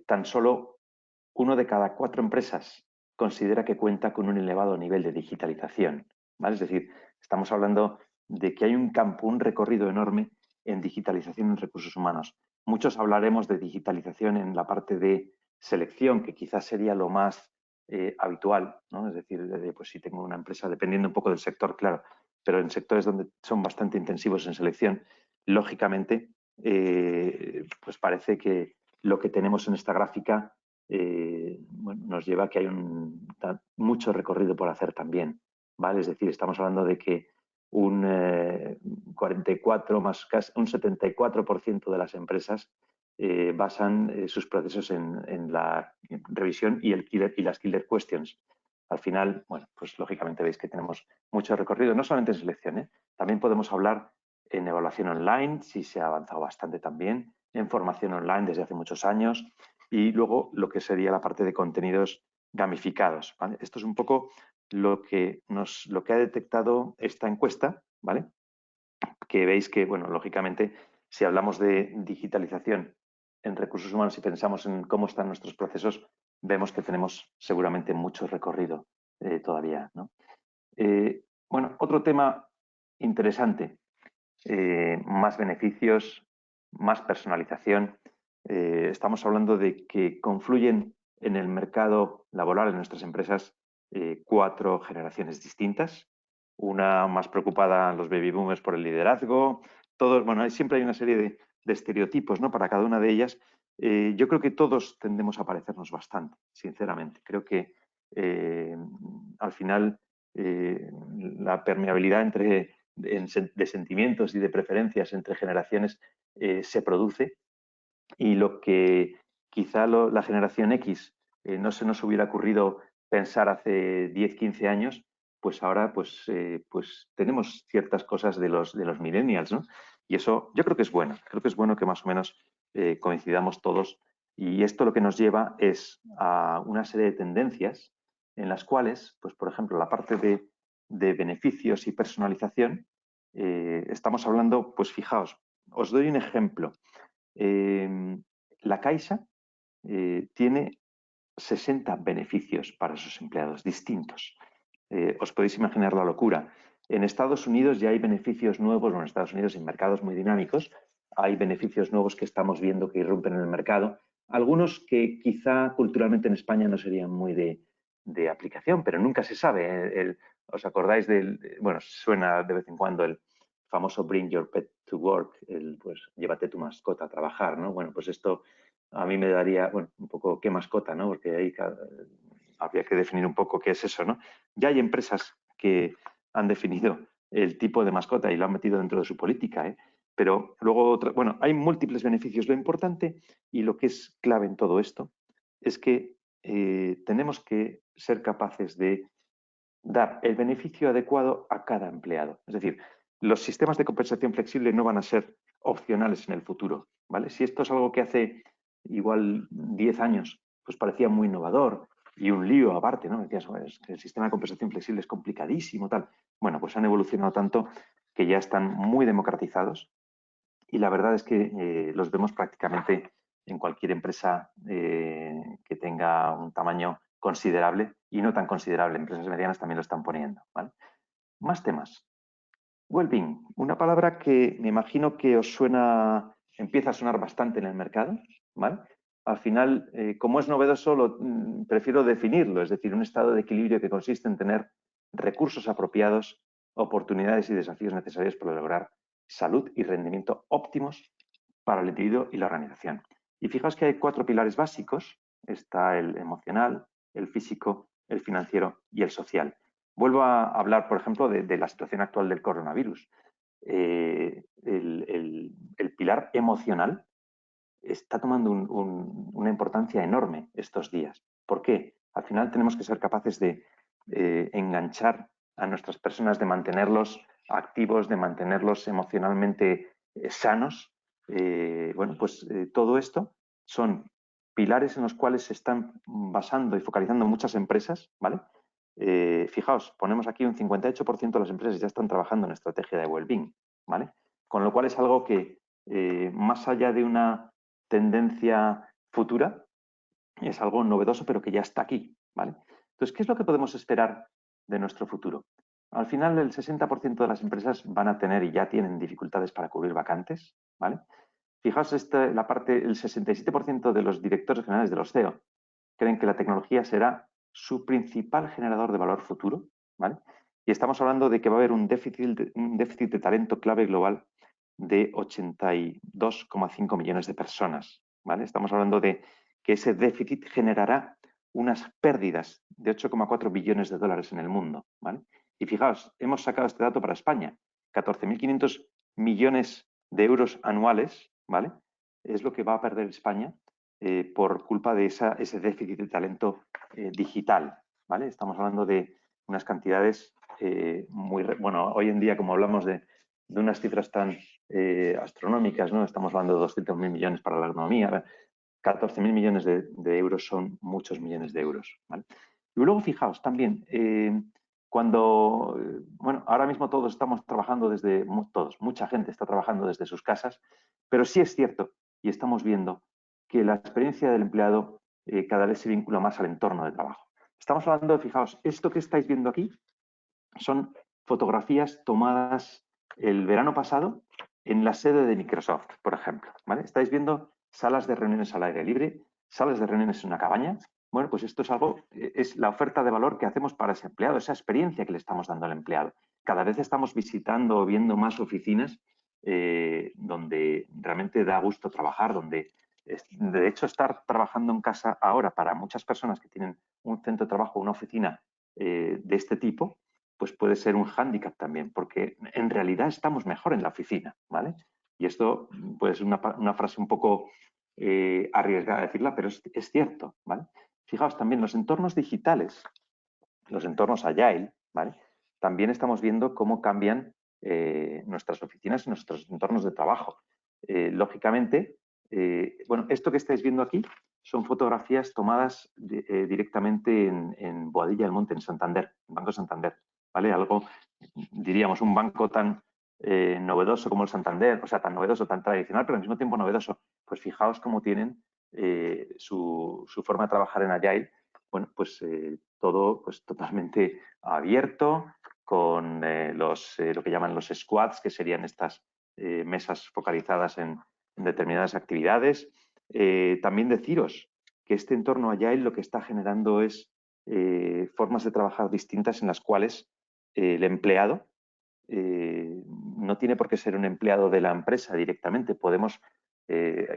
Tan solo 1 de cada 4 empresas considera que cuenta con un elevado nivel de digitalización, ¿vale? Es decir, estamos hablando de que hay un campo, un recorrido enorme en digitalización en recursos humanos. Muchos hablaremos de digitalización en la parte de selección, que quizás sería lo más habitual, ¿no? Es decir, pues si tengo una empresa, dependiendo un poco del sector, claro, pero en sectores donde son bastante intensivos en selección, lógicamente, pues parece que lo que tenemos en esta gráfica nos lleva a que hay mucho recorrido por hacer también, ¿vale? Es decir, estamos hablando de que un 44 más casi un 74% de las empresas basan sus procesos en la revisión y las killer questions. Al final, bueno, pues lógicamente veis que tenemos mucho recorrido, no solamente en selección, también podemos hablar en evaluación online, sí se ha avanzado bastante también, en formación online desde hace muchos años, y luego lo que sería la parte de contenidos gamificados, ¿vale? Esto es un poco lo que ha detectado esta encuesta, ¿vale? Que veis que, bueno, lógicamente, si hablamos de digitalización en recursos humanos y pensamos en cómo están nuestros procesos, vemos que tenemos seguramente mucho recorrido todavía, ¿no? Bueno, otro tema interesante, más beneficios, más personalización. Estamos hablando de que confluyen en el mercado laboral, en nuestras empresas, 4 generaciones distintas. Una más preocupada, los baby boomers, por el liderazgo. Todos, bueno, siempre hay una serie de estereotipos, ¿no?, para cada una de ellas. Yo creo que todos tendemos a parecernos bastante, sinceramente. Creo que al final la permeabilidad de sentimientos y de preferencias entre generaciones se produce, y lo que quizá la generación X no se nos hubiera ocurrido pensar hace 10, 15 años, pues ahora pues tenemos ciertas cosas de los millennials, ¿no? Y eso yo creo que es bueno. Creo que es bueno que más o menos coincidamos todos, y esto lo que nos lleva es a una serie de tendencias en las cuales, pues por ejemplo, la parte de beneficios y personalización, estamos hablando, pues fijaos, os doy un ejemplo. La Caixa tiene 60 beneficios para sus empleados distintos. Os podéis imaginar la locura. En Estados Unidos ya hay beneficios nuevos, bueno, en Estados Unidos, en mercados muy dinámicos, hay beneficios nuevos que estamos viendo que irrumpen en el mercado. Algunos que quizá culturalmente en España no serían muy de aplicación, pero nunca se sabe. ¿Os acordáis bueno, suena de vez en cuando el famoso Bring Your Pet to Work, pues llévate tu mascota a trabajar, ¿no? Bueno, pues esto a mí me daría, bueno, un poco qué mascota, ¿no? Porque ahí habría que definir un poco qué es eso, ¿no? Ya hay empresas que han definido el tipo de mascota y lo han metido dentro de su política, ¿eh? Pero luego, bueno, hay múltiples beneficios. Lo importante y lo que es clave en todo esto es que tenemos que ser capaces de dar el beneficio adecuado a cada empleado. Es decir, los sistemas de compensación flexible no van a ser opcionales en el futuro, ¿vale? Si esto es algo que hace igual 10 años pues parecía muy innovador y un lío aparte, ¿no? Decías, pues, que el sistema de compensación flexible es complicadísimo, tal. Bueno, pues han evolucionado tanto que ya están muy democratizados y la verdad es que los vemos prácticamente en cualquier empresa que tenga un tamaño considerable y no tan considerable. Empresas medianas también lo están poniendo, ¿vale? Más temas. Wellbeing, una palabra que me imagino que os suena, empieza a sonar bastante en el mercado, ¿vale? Al final, como es novedoso, prefiero definirlo, es decir, un estado de equilibrio que consiste en tener recursos apropiados, oportunidades y desafíos necesarios para lograr salud y rendimiento óptimos para el individuo y la organización. Y fijaos que hay 4 pilares básicos, está el emocional, el físico, el financiero y el social. Vuelvo a hablar, por ejemplo, de la situación actual del coronavirus. El pilar emocional está tomando una importancia enorme estos días. ¿Por qué? Al final tenemos que ser capaces de enganchar a nuestras personas, de mantenerlos activos, de mantenerlos emocionalmente sanos. Bueno, pues todo esto son pilares en los cuales se están basando y focalizando muchas empresas, ¿vale? Fijaos, ponemos aquí un 58% de las empresas ya están trabajando en estrategia de well-being, ¿vale? Con lo cual es algo que, más allá de una tendencia futura, es algo novedoso, pero que ya está aquí, ¿vale? Entonces, ¿qué es lo que podemos esperar de nuestro futuro? Al final, el 60% de las empresas van a tener y ya tienen dificultades para cubrir vacantes, ¿vale? Fijaos, el 67% de los directores generales de los CEO creen que la tecnología será su principal generador de valor futuro, ¿vale? Y estamos hablando de que va a haber un déficit de talento clave global de 82,5 millones de personas, ¿vale? Estamos hablando de que ese déficit generará unas pérdidas de 8,4 billones de dólares en el mundo, ¿vale? Y fijaos, hemos sacado este dato para España, 14.500 millones de euros anuales, ¿vale? Es lo que va a perder España por culpa de ese déficit de talento digital, ¿vale? Estamos hablando de unas cantidades bueno, hoy en día, como hablamos de unas cifras tan astronómicas, ¿no? Estamos hablando de 200.000 millones para la economía, 14.000 millones de euros son muchos millones de euros, ¿vale? Y luego, fijaos, también, bueno, ahora mismo todos estamos trabajando mucha gente está trabajando desde sus casas, pero sí es cierto, y estamos viendo, que la experiencia del empleado cada vez se vincula más al entorno de trabajo. Estamos hablando de, fijaos, esto que estáis viendo aquí son fotografías tomadas el verano pasado en la sede de Microsoft, por ejemplo, ¿vale? Estáis viendo salas de reuniones al aire libre, salas de reuniones en una cabaña. Bueno, pues esto es la oferta de valor que hacemos para ese empleado, esa experiencia que le estamos dando al empleado. Cada vez estamos visitando o viendo más oficinas donde realmente da gusto trabajar, donde de hecho estar trabajando en casa ahora para muchas personas que tienen un centro de trabajo, una oficina de este tipo, pues puede ser un hándicap también, porque en realidad estamos mejor en la oficina, ¿vale? Y esto puede ser una frase un poco arriesgada decirla, pero es cierto, ¿vale? Fijaos también los entornos digitales, los entornos agile, ¿vale? También estamos viendo cómo cambian nuestras oficinas y nuestros entornos de trabajo. Lógicamente, bueno, esto que estáis viendo aquí son fotografías tomadas directamente en Boadilla del Monte, en Santander, en Banco Santander, ¿vale? Algo, diríamos, un banco tan novedoso como el Santander, o sea, tan novedoso, tan tradicional, pero al mismo tiempo novedoso. Pues fijaos cómo tienen su forma de trabajar en Agile, bueno, pues todo pues, totalmente abierto, con lo que llaman los squads, que serían estas mesas focalizadas en determinadas actividades. También deciros que este entorno Agile lo que está generando es formas de trabajar distintas en las cuales el empleado no tiene por qué ser un empleado de la empresa directamente. Podemos,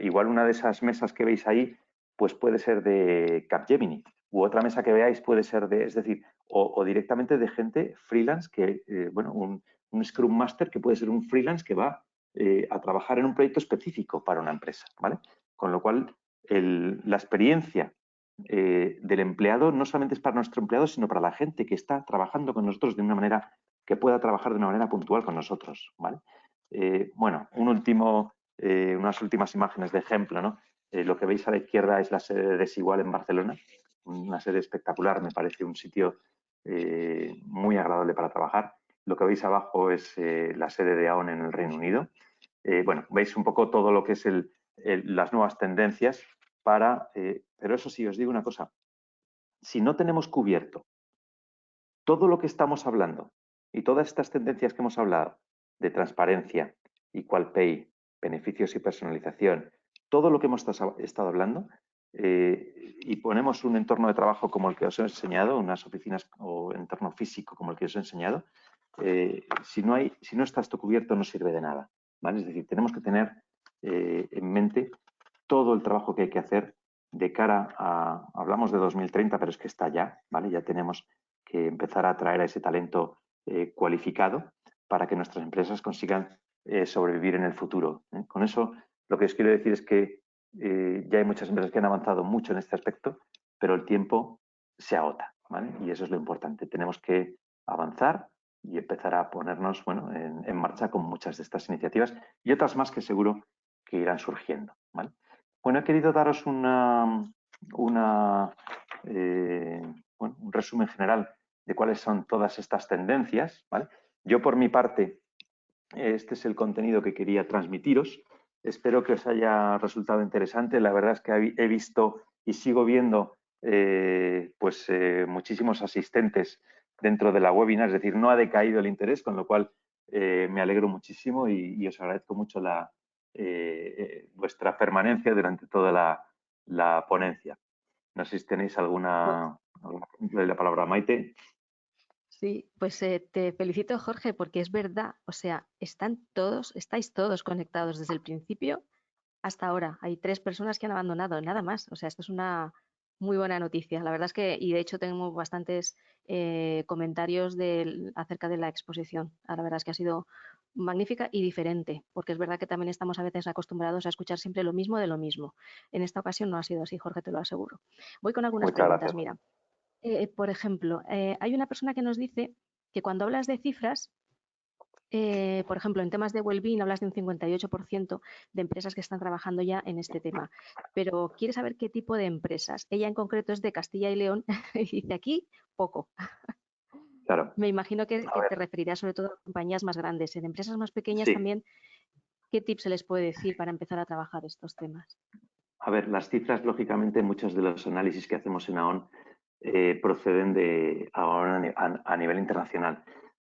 igual una de esas mesas que veis ahí, pues puede ser de Capgemini, u otra mesa que veáis puede ser de, es decir, o directamente de gente freelance que, bueno, un Scrum Master que puede ser un freelance que va a trabajar en un proyecto específico para una empresa, ¿vale? Con lo cual, la experiencia del empleado no solamente es para nuestro empleado, sino para la gente que está trabajando con nosotros de una manera que pueda trabajar de una manera puntual con nosotros, ¿vale? Bueno, unas últimas imágenes de ejemplo, ¿no? Lo que veis a la izquierda es la sede de Desigual en Barcelona, una sede espectacular, me parece un sitio muy agradable para trabajar. Lo que veis abajo es la sede de Aon en el Reino Unido. Bueno, veis un poco todo lo que es las nuevas tendencias pero eso sí, os digo una cosa, si no tenemos cubierto todo lo que estamos hablando y todas estas tendencias que hemos hablado de transparencia, equal pay, beneficios y personalización, todo lo que hemos estado hablando y ponemos un entorno de trabajo como el que os he enseñado, unas oficinas o entorno físico como el que os he enseñado, si no está esto cubierto no sirve de nada, ¿vale? Es decir, tenemos que tener en mente todo el trabajo que hay que hacer de cara hablamos de 2030, pero es que está ya, ¿vale? Ya tenemos que empezar a atraer a ese talento cualificado para que nuestras empresas consigan sobrevivir en el futuro. Con eso, lo que os quiero decir es que ya hay muchas empresas que han avanzado mucho en este aspecto, pero el tiempo se agota, ¿vale? Y eso es lo importante. Tenemos que avanzar y empezar a ponernos en marcha con muchas de estas iniciativas y otras más que seguro que irán surgiendo, ¿vale? Bueno, he querido daros un resumen general de cuáles son todas estas tendencias, ¿vale? Yo, por mi parte, este es el contenido que quería transmitiros. Espero que os haya resultado interesante. La verdad es que he visto y sigo viendo muchísimos asistentes dentro de la webinar, es decir, no ha decaído el interés, con lo cual me alegro muchísimo y os agradezco mucho vuestra permanencia durante toda la ponencia. No sé si tenéis alguna de la palabra, Maite. Sí, pues te felicito, Jorge, porque es verdad, o sea, estáis todos conectados desde el principio hasta ahora. Hay 3 personas que han abandonado, nada más. O sea, esto es una muy buena noticia. La verdad es que, y de hecho tengo bastantes comentarios acerca de la exposición. La verdad es que ha sido magnífica y diferente, porque es verdad que también estamos a veces acostumbrados a escuchar siempre lo mismo de lo mismo. En esta ocasión no ha sido así, Jorge, te lo aseguro. Voy con algunas Muchas preguntas. gracias. Mira, por ejemplo, hay una persona que nos dice que cuando hablas de cifras, por ejemplo, en temas de well-being hablas de un 58% de empresas que están trabajando ya en este tema, pero quiere saber qué tipo de empresas. Ella en concreto es de Castilla y León y dice aquí poco. Claro. Me imagino A que ver, te referirás sobre todo a compañías más grandes. En empresas más pequeñas sí. también, ¿qué tips se les puede decir para empezar a trabajar estos temas? A ver, las cifras, lógicamente, muchos de los análisis que hacemos en AON proceden de AON a nivel internacional.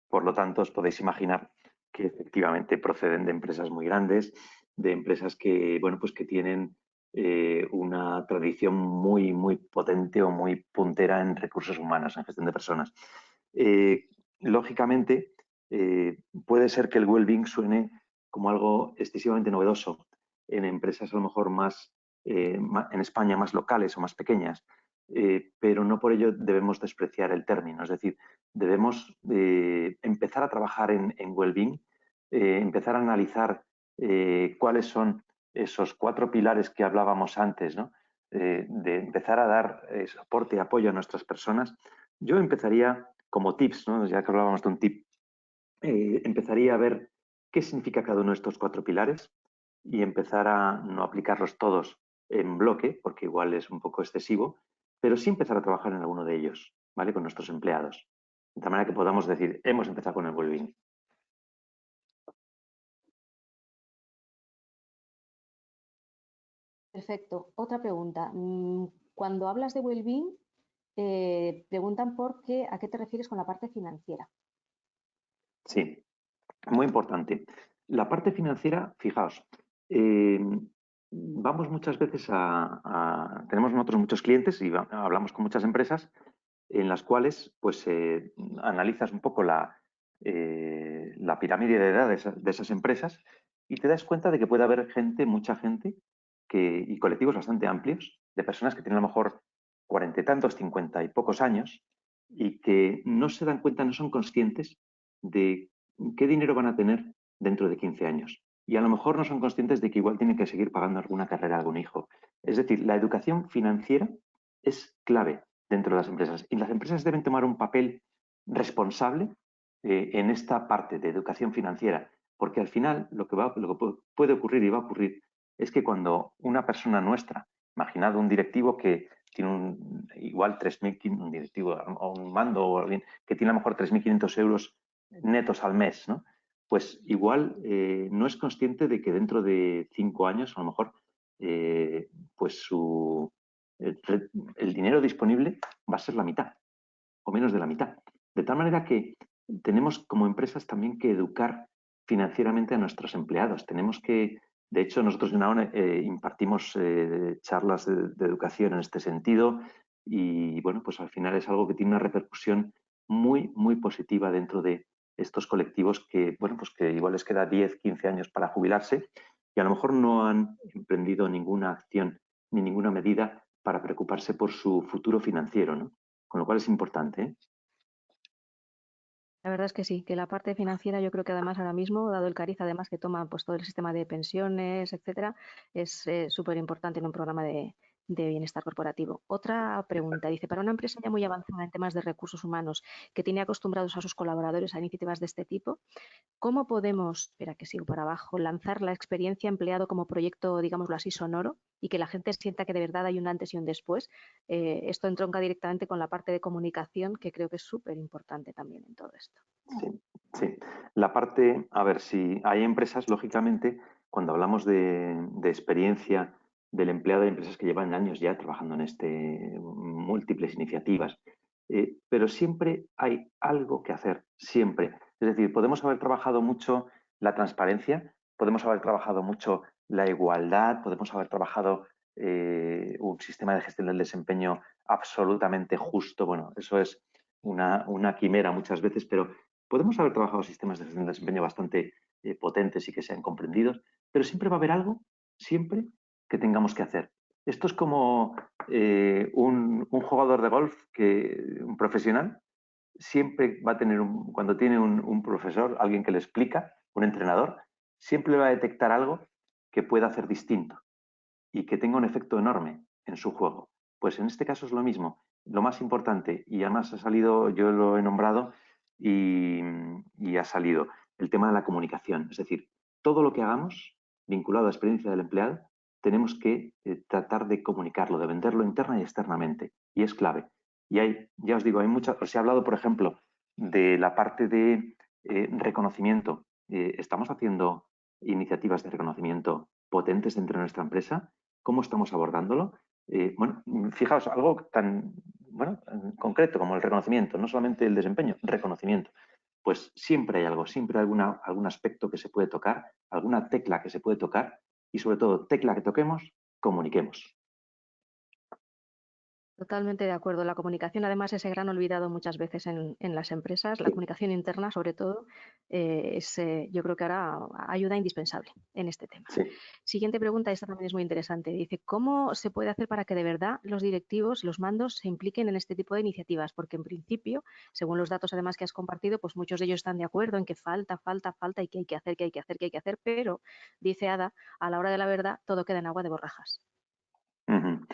Por lo tanto, os podéis imaginar que efectivamente proceden de empresas muy grandes, de empresas que, bueno, pues que tienen una tradición muy, muy potente o muy puntera en recursos humanos, en gestión de personas. Lógicamente, puede ser que el well-being suene como algo excesivamente novedoso en empresas a lo mejor en España más locales o más pequeñas, pero no por ello debemos despreciar el término. Es decir, debemos empezar a trabajar en well-being, empezar a analizar cuáles son esos 4 pilares que hablábamos antes, ¿no? De empezar a dar soporte y apoyo a nuestras personas. Yo empezaría como tips, ¿no? Ya que hablábamos de un tip, empezaría a ver qué significa cada uno de estos 4 pilares y empezar a no aplicarlos todos en bloque, porque igual es un poco excesivo, pero sí empezar a trabajar en alguno de ellos, ¿vale? Con nuestros empleados. De tal manera que podamos decir, hemos empezado con el well-being. Perfecto. Otra pregunta. Cuando hablas de well-being, preguntan a qué te refieres con la parte financiera. Sí, muy importante. La parte financiera, fijaos, vamos muchas veces tenemos nosotros muchos clientes y hablamos con muchas empresas en las cuales pues analizas un poco la pirámide de edad de esas empresas y te das cuenta de que puede haber gente, mucha gente, y colectivos bastante amplios, de personas que tienen a lo mejor 40 y tantos, 50 y pocos años y que no se dan cuenta, no son conscientes de qué dinero van a tener dentro de 15 años. Y a lo mejor no son conscientes de que igual tienen que seguir pagando alguna carrera a algún hijo. Es decir, la educación financiera es clave dentro de las empresas y las empresas deben tomar un papel responsable en esta parte de educación financiera, porque al final lo que puede ocurrir y va a ocurrir es que cuando una persona nuestra, imaginad un directivo que tiene igual 3.000, un directivo o un mando o alguien que tiene a lo mejor 3.500 euros netos al mes, ¿no? Pues igual no es consciente de que dentro de 5 años a lo mejor pues el dinero disponible va a ser la mitad o menos de la mitad. De tal manera que tenemos como empresas también que educar financieramente a nuestros empleados. Tenemos que, de hecho, nosotros en AON impartimos charlas de educación en este sentido y, bueno, pues al final es algo que tiene una repercusión muy, muy positiva dentro de estos colectivos que, bueno, pues que igual les queda 10, 15 años para jubilarse y a lo mejor no han emprendido ninguna acción ni ninguna medida para preocuparse por su futuro financiero, ¿no? Con lo cual es importante, ¿eh? La verdad es que sí, que la parte financiera yo creo que además ahora mismo, dado el cariz además que toma pues todo el sistema de pensiones, etcétera, es súper importante en un programa de bienestar corporativo. Otra pregunta, dice, para una empresa ya muy avanzada en temas de recursos humanos que tiene acostumbrados a sus colaboradores a iniciativas de este tipo, ¿cómo podemos, espera que sigo para abajo, lanzar la experiencia empleado como proyecto, digámoslo así, sonoro y que la gente sienta que de verdad hay un antes y un después? Esto entronca directamente con la parte de comunicación que creo que es súper importante también en todo esto. Sí, sí. La parte, a ver, si hay empresas, lógicamente, cuando hablamos de experiencia del empleado, hay empresas que llevan años ya trabajando en múltiples iniciativas, pero siempre hay algo que hacer, siempre. Es decir, podemos haber trabajado mucho la transparencia, podemos haber trabajado mucho la igualdad, podemos haber trabajado un sistema de gestión del desempeño absolutamente justo. Bueno, eso es una quimera muchas veces, pero podemos haber trabajado sistemas de gestión de desempeño bastante potentes y que sean comprendidos, pero siempre va a haber algo, siempre, que tengamos que hacer. Esto es como un jugador de golf, un profesional, siempre va a tener, cuando tiene un profesor, alguien que le explica, un entrenador, siempre va a detectar algo que pueda hacer distinto y que tenga un efecto enorme en su juego. Pues en este caso es lo mismo. Lo más importante, y además ha salido, yo lo he nombrado y ha salido, el tema de la comunicación. Es decir, todo lo que hagamos vinculado a la experiencia del empleado, tenemos que tratar de comunicarlo, de venderlo interna y externamente. Y es clave. Y hay, ya os digo, hay muchas, os he hablado, por ejemplo, de la parte de reconocimiento. Estamos haciendo iniciativas de reconocimiento potentes dentro de nuestra empresa. ¿Cómo estamos abordándolo? Bueno, fijaos, algo tan bueno, concreto como el reconocimiento, no solamente el desempeño, reconocimiento. Pues siempre hay algo, siempre hay algún aspecto que se puede tocar, alguna tecla que se puede tocar y sobre todo, tecla que toquemos, comuniquemos. Totalmente de acuerdo. La comunicación, además, ese gran olvidado muchas veces en las empresas, la Sí, comunicación interna, sobre todo, yo creo que ahora ayuda indispensable en este tema. sí. Siguiente pregunta, esta también es muy interesante. Dice, ¿cómo se puede hacer para que de verdad los directivos, los mandos, se impliquen en este tipo de iniciativas? Porque en principio, según los datos además que has compartido, pues muchos de ellos están de acuerdo en que falta y que hay que hacer, que hay que hacer, que hay que hacer, pero, dice Ada, a la hora de la verdad, todo queda en agua de borrajas. Ujú.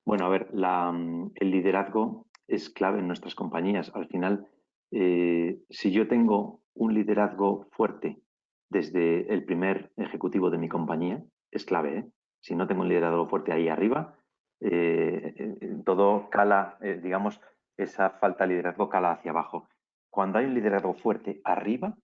Bueno, a ver, el liderazgo es clave en nuestras compañías. Al final, si yo tengo un liderazgo fuerte desde el primer ejecutivo de mi compañía, es clave, ¿eh? Si no tengo un liderazgo fuerte ahí arriba, todo cala, digamos, esa falta de liderazgo cala hacia abajo. Cuando hay un liderazgo fuerte arriba,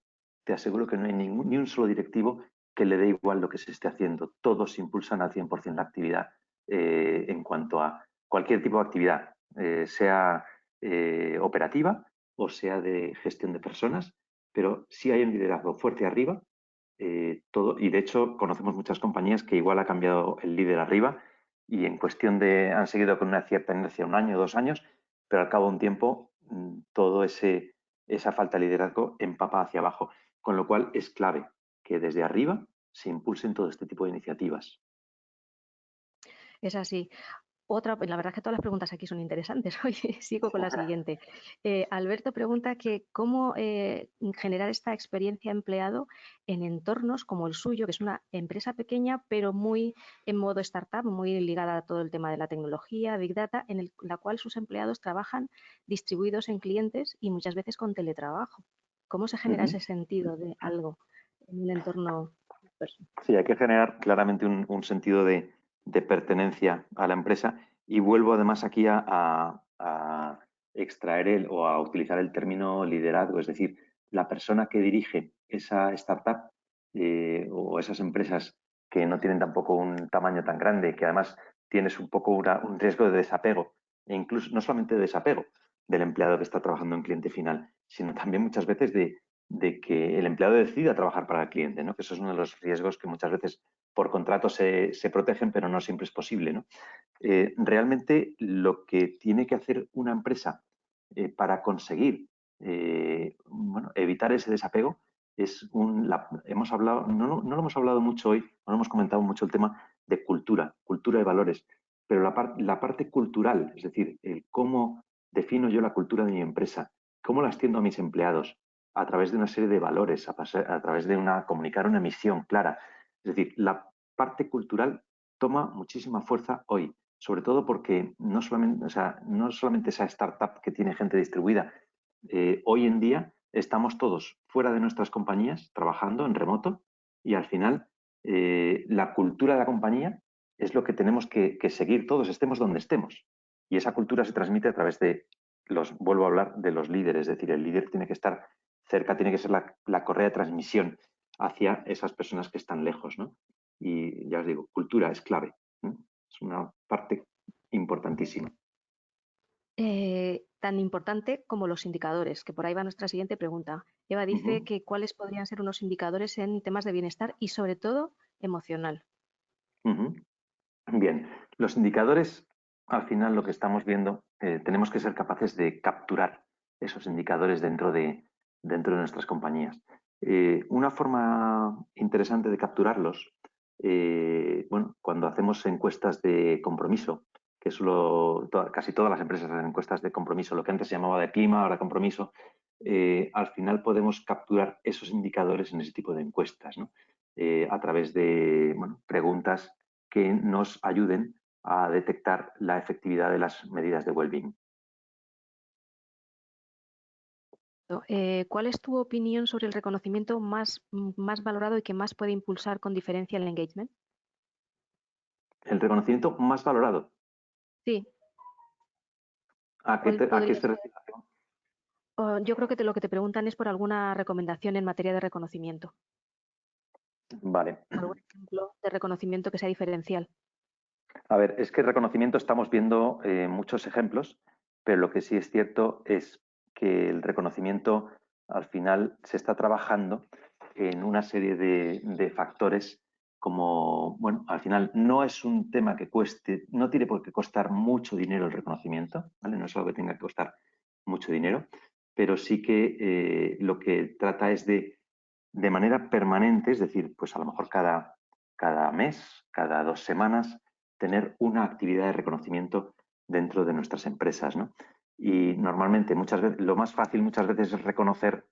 te aseguro que no hay ni un solo directivo que le dé igual lo que se esté haciendo. Todos impulsan al 100% la actividad en cuanto a cualquier tipo de actividad, sea operativa o sea de gestión de personas, pero si hay un liderazgo fuerte arriba, todo, y de hecho conocemos muchas compañías que igual ha cambiado el líder arriba y en cuestión de, han seguido con una cierta inercia un año, 2 años, pero al cabo de un tiempo todo ese esa falta de liderazgo empapa hacia abajo, con lo cual es clave que desde arriba se impulsen todo este tipo de iniciativas. Es así. Otra, pues la verdad es que todas las preguntas aquí son interesantes. Oye, sigo con la siguiente. Alberto pregunta que cómo generar esta experiencia empleado en entornos como el suyo, que es una empresa pequeña, pero muy en modo startup, muy ligada a todo el tema de la tecnología, Big Data, la cual sus empleados trabajan distribuidos en clientes y muchas veces con teletrabajo. ¿Cómo se genera ese sentido de algo en un entorno personal? Sí, hay que generar claramente un sentido de pertenencia a la empresa y vuelvo además aquí a extraer o a utilizar el término liderazgo, es decir, la persona que dirige esa startup o esas empresas que no tienen tampoco un tamaño tan grande, que además tienes un poco un riesgo de desapego, e incluso no solamente de desapego del empleado que está trabajando en cliente final, sino también muchas veces de que el empleado decida trabajar para el cliente, ¿no? Que eso es uno de los riesgos que muchas veces por contrato se protegen, pero no siempre es posible, ¿no? Realmente lo que tiene que hacer una empresa para conseguir bueno, evitar ese desapego es hemos hablado, no lo hemos hablado mucho hoy, no lo hemos comentado mucho el tema de cultura y valores, pero la parte cultural, es decir, el cómo defino yo la cultura de mi empresa, cómo la extiendo a mis empleados, a través de una serie de valores, a través de comunicar una misión clara. Es decir, la parte cultural toma muchísima fuerza hoy, sobre todo porque no solamente, o sea, no solamente esa startup que tiene gente distribuida, hoy en día estamos todos fuera de nuestras compañías, trabajando en remoto, y al final la cultura de la compañía es lo que tenemos que seguir todos, estemos donde estemos. Y esa cultura se transmite a través vuelvo a hablar de los líderes, es decir, el líder tiene que estar cerca, tiene que ser la correa de transmisión hacia esas personas que están lejos, ¿no? Y ya os digo, cultura es clave, ¿no? Es una parte importantísima. Tan importante como los indicadores, que por ahí va nuestra siguiente pregunta. Eva dice Ujú, que cuáles podrían ser unos indicadores en temas de bienestar y sobre todo emocional. ujú. Bien, los indicadores, al final lo que estamos viendo, tenemos que ser capaces de capturar esos indicadores dentro de nuestras compañías. Una forma interesante de capturarlos, bueno, cuando hacemos encuestas de compromiso, que casi todas las empresas hacen encuestas de compromiso, lo que antes se llamaba de clima, ahora compromiso, al final podemos capturar esos indicadores en ese tipo de encuestas, ¿no? A través de bueno, preguntas que nos ayuden a detectar la efectividad de las medidas de well-being. ¿Cuál es tu opinión sobre el reconocimiento más valorado y que más puede impulsar con diferencia el engagement? El reconocimiento más valorado. Sí, ¿A qué, ¿cuál a qué podría se ser? refiere? Yo creo que lo que te preguntan es por alguna recomendación en materia de reconocimiento, Vale. algún ejemplo de reconocimiento que sea diferencial. A ver, es que el reconocimiento estamos viendo muchos ejemplos, pero lo que sí es cierto es que el reconocimiento al final se está trabajando en una serie de factores como, bueno, al final no es un tema que cueste, no tiene por qué costar mucho dinero el reconocimiento, ¿vale? No es algo que tenga que costar mucho dinero, pero sí que lo que trata es de manera permanente, es decir, pues a lo mejor cada mes, cada 2 semanas, tener una actividad de reconocimiento dentro de nuestras empresas, ¿no? Y normalmente, muchas veces, lo más fácil muchas veces es reconocer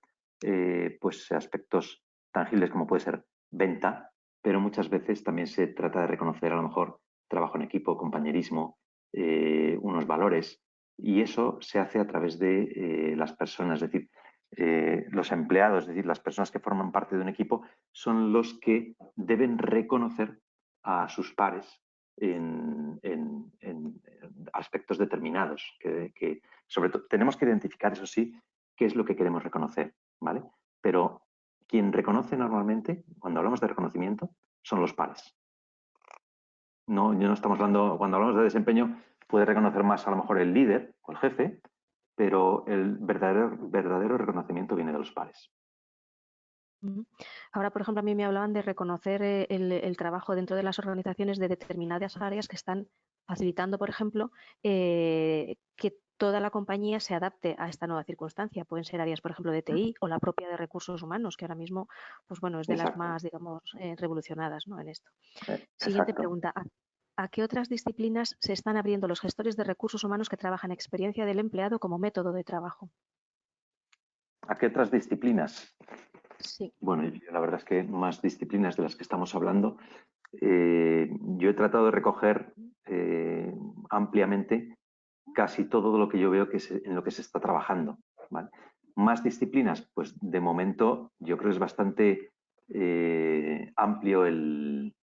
pues aspectos tangibles como puede ser venta, pero muchas veces también se trata de reconocer a lo mejor trabajo en equipo, compañerismo, unos valores, y eso se hace a través de las personas, es decir, los empleados, es decir, las personas que forman parte de un equipo, son los que deben reconocer a sus pares en aspectos determinados. Sobre todo, tenemos que identificar, eso sí, qué es lo que queremos reconocer, ¿vale? Pero quien reconoce normalmente, cuando hablamos de reconocimiento, son los pares. No, ya no estamos hablando, cuando hablamos de desempeño, puede reconocer más a lo mejor el líder o el jefe, pero el verdadero reconocimiento viene de los pares. Ujú. Ahora, por ejemplo, a mí me hablaban de reconocer el trabajo dentro de las organizaciones de determinadas áreas que están facilitando, por ejemplo, que toda la compañía se adapte a esta nueva circunstancia. Pueden ser áreas, por ejemplo, de TI o la propia de recursos humanos, que ahora mismo, pues bueno, es de las Exacto, más, digamos, revolucionadas, ¿no? En esto. Siguiente exacto. pregunta. ¿A qué otras disciplinas se están abriendo los gestores de recursos humanos que trabajan experiencia del empleado como método de trabajo? ¿A qué otras disciplinas? Sí. Bueno, la verdad es que más disciplinas de las que estamos hablando. Yo he tratado de recoger ampliamente casi todo lo que yo veo en lo que se está trabajando, ¿vale? Más disciplinas, pues de momento yo creo que es bastante amplio el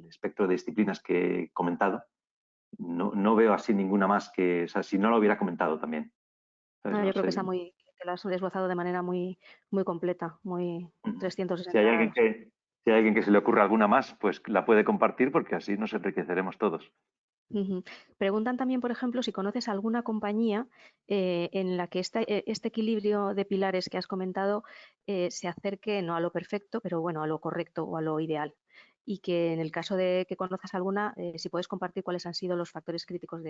espectro de disciplinas que he comentado. No veo así ninguna más que, o sea, si no lo hubiera comentado también. ¿Sabes? No, No yo creo que sé. está que lo has desglosado de manera muy completa, muy Si 360 hay alguien grados. que, si hay alguien que se le ocurra alguna más, pues la puede compartir porque así nos enriqueceremos todos. Ujú. Preguntan también, por ejemplo, si conoces alguna compañía en la que este equilibrio de pilares que has comentado se acerque no a lo perfecto, pero bueno, a lo correcto o a lo ideal. Y que en el caso de que conozcas alguna, si puedes compartir cuáles han sido los factores críticos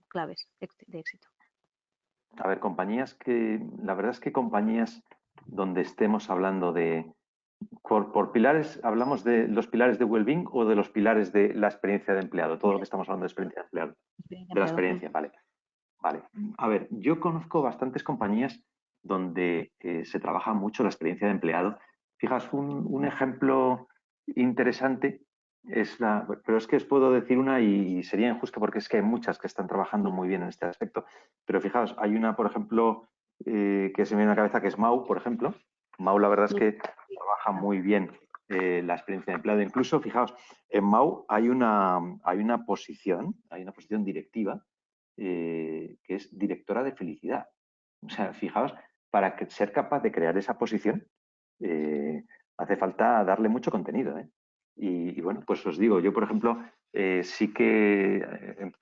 claves de éxito. A ver, la verdad es que compañías donde estemos hablando por pilares, ¿hablamos de los pilares de well-being o de los pilares de la experiencia de empleado? Todo lo que estamos hablando de experiencia de empleado. Experiencia De la empleado. experiencia, vale. Vale. A ver, yo conozco bastantes compañías donde se trabaja mucho la experiencia de empleado. Fijas, un ejemplo interesante pero es que os puedo decir una y sería injusto porque es que hay muchas que están trabajando muy bien en este aspecto. Pero fijaos, hay una, por ejemplo, que se me viene a la cabeza que es Mau, por ejemplo. Mau, la verdad es que trabaja muy bien la experiencia de empleado. Incluso, fijaos, en Mau hay una posición directiva que es directora de felicidad. O sea, fijaos, ser capaz de crear esa posición eh, hace falta darle mucho contenido. ¿Eh? Y bueno, pues os digo, yo por ejemplo, sí que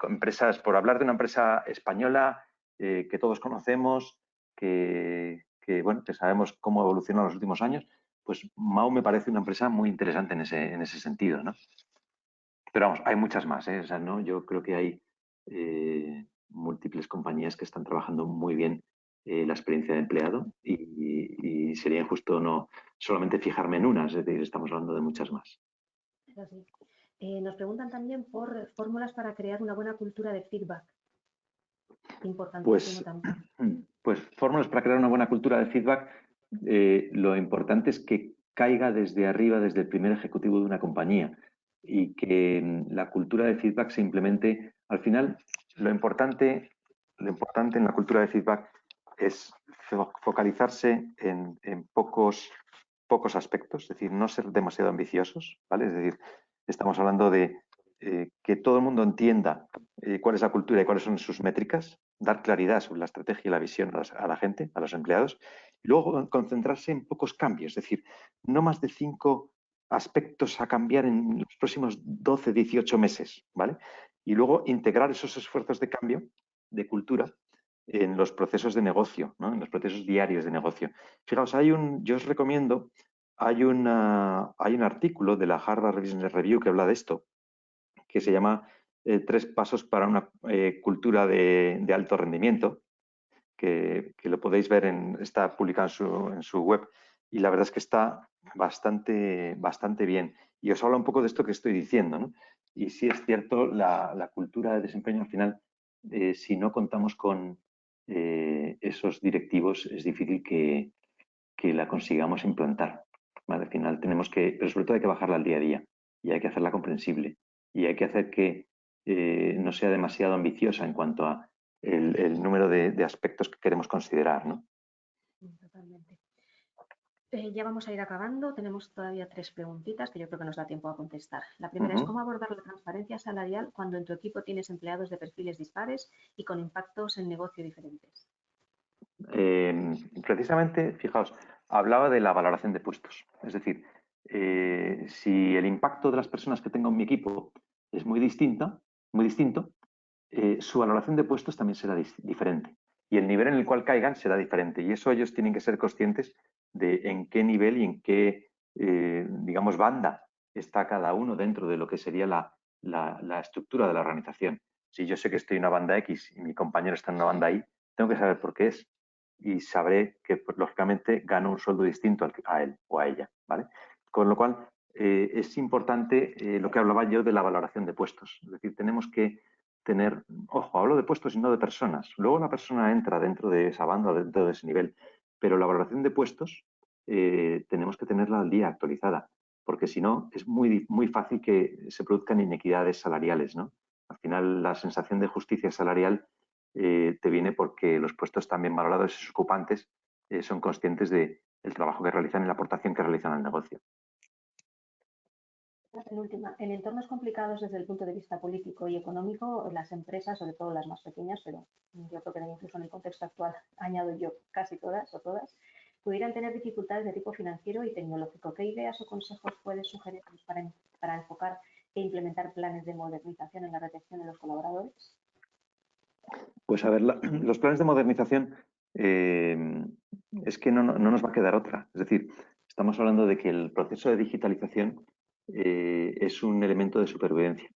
empresas, por hablar de una empresa española que todos conocemos, bueno, que sabemos cómo evolucionó en los últimos años, pues Mau me parece una empresa muy interesante en ese sentido, ¿no? Pero vamos, hay muchas más, ¿eh? O sea, ¿no? Yo creo que hay múltiples compañías que están trabajando muy bien la experiencia de empleado y sería injusto no solamente fijarme en una, es decir, estamos hablando de muchas más. Es así. Nos preguntan también por fórmulas para crear una buena cultura de feedback. Importantísimo Pues, también. pues fórmulas para crear una buena cultura de feedback, lo importante es que caiga desde arriba, desde el primer ejecutivo de una compañía y que la cultura de feedback se implemente. Al final, lo importante en la cultura de feedback es focalizarse en pocos aspectos, es decir, no ser demasiado ambiciosos, ¿vale? Es decir, estamos hablando de que todo el mundo entienda cuál es la cultura y cuáles son sus métricas, dar claridad sobre la estrategia y la visión a la gente, a los empleados, y luego concentrarse en pocos cambios, es decir, no más de 5 aspectos a cambiar en los próximos 12, 18 meses, ¿vale? Y luego integrar esos esfuerzos de cambio, de cultura, en los procesos de negocio, ¿no? En los procesos diarios de negocio. Fijaos, yo os recomiendo, hay un artículo de la Harvard Business Review que habla de esto, que se llama Tres pasos para una cultura de alto rendimiento, que lo podéis ver, está publicado en su web y la verdad es que está bastante bien. Y os habla un poco de esto que estoy diciendo, ¿no? Y sí es cierto, la cultura de desempeño al final, si no contamos con esos directivos, es difícil que la consigamos implantar. ¿Vale? Al final pero sobre todo hay que bajarla al día a día y hay que hacerla comprensible y hay que hacer que no sea demasiado ambiciosa en cuanto a el número de aspectos que queremos considerar, ¿no? Totalmente. Ya vamos a ir acabando. Tenemos todavía 3 preguntitas que yo creo que nos da tiempo a contestar. La primera es, Uh-huh. ¿cómo abordar la transparencia salarial cuando en tu equipo tienes empleados de perfiles dispares y con impactos en negocio diferentes? Precisamente, fijaos, hablaba de la valoración de puestos. Es decir, si el impacto de las personas que tengo en mi equipo es muy distinto, su valoración de puestos también será diferente. Y el nivel en el cual caigan será diferente. Y eso ellos tienen que ser conscientes de en qué nivel y en qué, digamos, banda está cada uno dentro de lo que sería la estructura de la organización. Si yo sé que estoy en una banda X y mi compañero está en una banda Y, tengo que saber por qué es y sabré que, pues, lógicamente, gano un sueldo distinto a él o a ella, ¿vale? Con lo cual, es importante lo que hablaba yo de la valoración de puestos. Es decir, tenemos que tener, ojo, hablo de puestos y no de personas. Luego la persona entra dentro de esa banda, dentro de ese nivel, pero la valoración de puestos tenemos que tenerla al día, actualizada, porque si no es muy fácil que se produzcan inequidades salariales, ¿no? Al final, la sensación de justicia salarial te viene porque los puestos están bien valorados y sus ocupantes son conscientes del trabajo que realizan y la aportación que realizan al negocio. En última, en entornos complicados desde el punto de vista político y económico, las empresas, sobre todo las más pequeñas, pero yo creo que incluso en el contexto actual, añado yo casi todas o todas, pudieran tener dificultades de tipo financiero y tecnológico. ¿Qué ideas o consejos puedes sugerir para enfocar e implementar planes de modernización en la retención de los colaboradores? Pues a ver, los planes de modernización es que no nos va a quedar otra. Es decir, estamos hablando de que el proceso de digitalización es un elemento de supervivencia.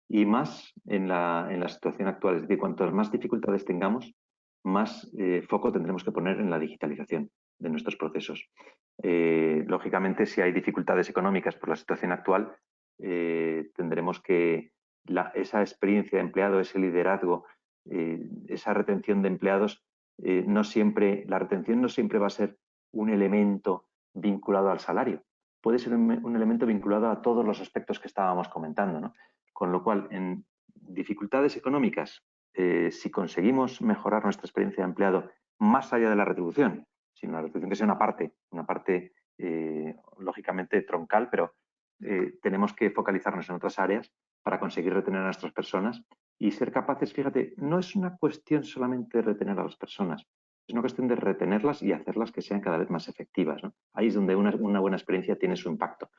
Y más en la situación actual. Es decir, cuantas más dificultades tengamos, más foco tendremos que poner en la digitalización de nuestros procesos. Lógicamente, si hay dificultades económicas por la situación actual, tendremos que esa experiencia de empleado, ese liderazgo, esa retención de empleados, la retención no siempre va a ser un elemento vinculado al salario. Puede ser un elemento vinculado a todos los aspectos que estábamos comentando, ¿no? Con lo cual, en dificultades económicas, si conseguimos mejorar nuestra experiencia de empleado más allá de la retribución, sino la retribución que sea una parte lógicamente troncal, pero tenemos que focalizarnos en otras áreas para conseguir retener a nuestras personas y ser capaces, fíjate, no es una cuestión solamente de retener a las personas, es una cuestión de retenerlas y hacerlas que sean cada vez más efectivas, ¿no? Ahí es donde una buena experiencia tiene su impacto.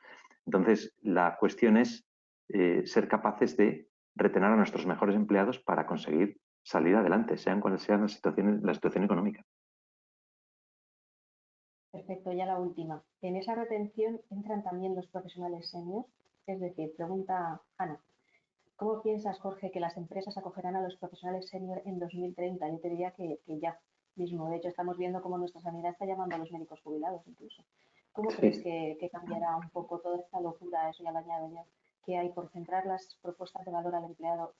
Entonces, la cuestión es ser capaces de retener a nuestros mejores empleados para conseguir salir adelante, sean cuales sean la situación económica. Perfecto, ya la última. ¿En esa retención entran también los profesionales senior? Es decir, pregunta Ana, ¿cómo piensas, Jorge, que las empresas acogerán a los profesionales senior en 2030? Yo te diría que ya mismo. De hecho, estamos viendo cómo nuestra sanidad está llamando a los médicos jubilados incluso. ¿Cómo crees Sí. que cambiará un poco toda esta locura, eso ya lo añado yo, que hay por centrar las propuestas de valor al empleado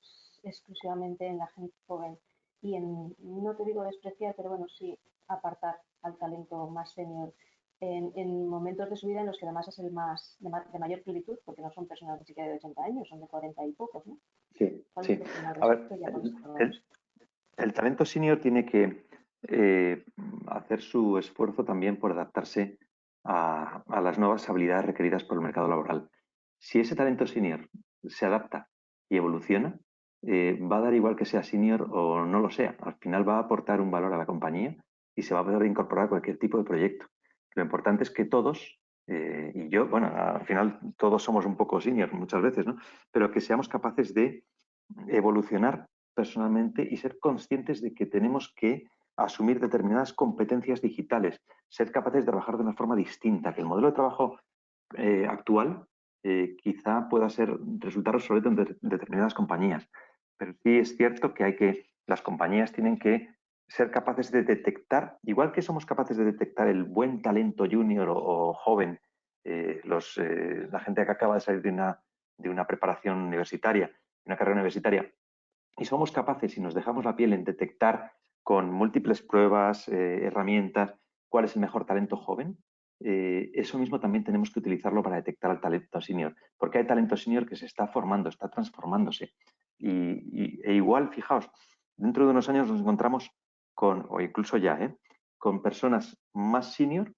exclusivamente en la gente joven y en, no te digo despreciar, pero bueno, sí apartar al talento más senior en momentos de su vida en los que además es el más de mayor plenitud, porque no son personas ni siquiera de 80 años, son de 40 y pocos, ¿no? Sí, ¿Cuál es sí. tu opinión al A ver, respecto? Ya con esto el talento senior tiene que hacer su esfuerzo también por adaptarse a las nuevas habilidades requeridas por el mercado laboral. Si ese talento senior se adapta y evoluciona, va a dar igual que sea senior o no lo sea. Al final va a aportar un valor a la compañía y se va a poder incorporar a cualquier tipo de proyecto. Lo importante es que todos, y yo, bueno, al final todos somos un poco senior muchas veces, ¿no? Pero que seamos capaces de evolucionar personalmente y ser conscientes de que tenemos que asumir determinadas competencias digitales, ser capaces de trabajar de una forma distinta, que el modelo de trabajo actual quizá pueda resultar obsoleto en determinadas compañías, pero sí es cierto que las compañías tienen que ser capaces de detectar, igual que somos capaces de detectar el buen talento junior o joven, la gente que acaba de salir de una preparación universitaria, una carrera universitaria, y somos capaces, si nos dejamos la piel, en detectar con múltiples pruebas, herramientas, cuál es el mejor talento joven, eso mismo también tenemos que utilizarlo para detectar al talento senior, porque hay talento senior que se está formando, está transformándose. E igual, fijaos, dentro de unos años nos encontramos con, o incluso ya, con personas más senior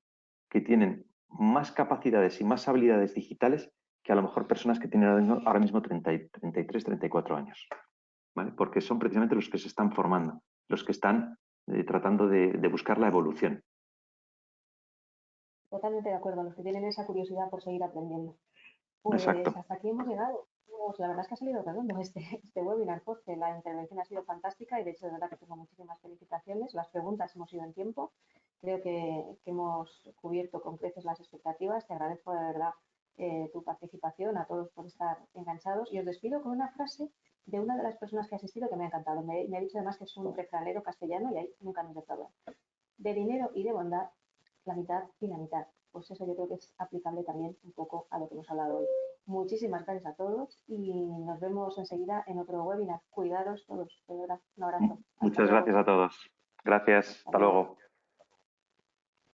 que tienen más capacidades y más habilidades digitales que a lo mejor personas que tienen ahora mismo 33, 34 años. ¿Vale? Porque son precisamente los que se están formando, los que están tratando de buscar la evolución. totalmente de acuerdo, los que tienen esa curiosidad por seguir aprendiendo. Pues Exacto. hasta aquí hemos llegado. Pues la verdad es que ha salido redondo este webinar, Jorge. La intervención ha sido fantástica y de hecho de verdad que tengo muchísimas felicitaciones. Las preguntas hemos ido en tiempo. Creo que hemos cubierto con creces las expectativas. Te agradezco de verdad tu participación, a todos por estar enganchados. Y os despido con una frase de una de las personas que ha asistido que me ha encantado. Me ha dicho además que es un refranero castellano y ahí nunca nos defrauda. De dinero y de bondad, la mitad y la mitad. Pues eso yo creo que es aplicable también un poco a lo que hemos hablado hoy. Muchísimas gracias a todos y nos vemos enseguida en otro webinar. Cuidaros todos. De verdad, un abrazo. Hasta Muchas luego. gracias a todos. Gracias. Hasta luego.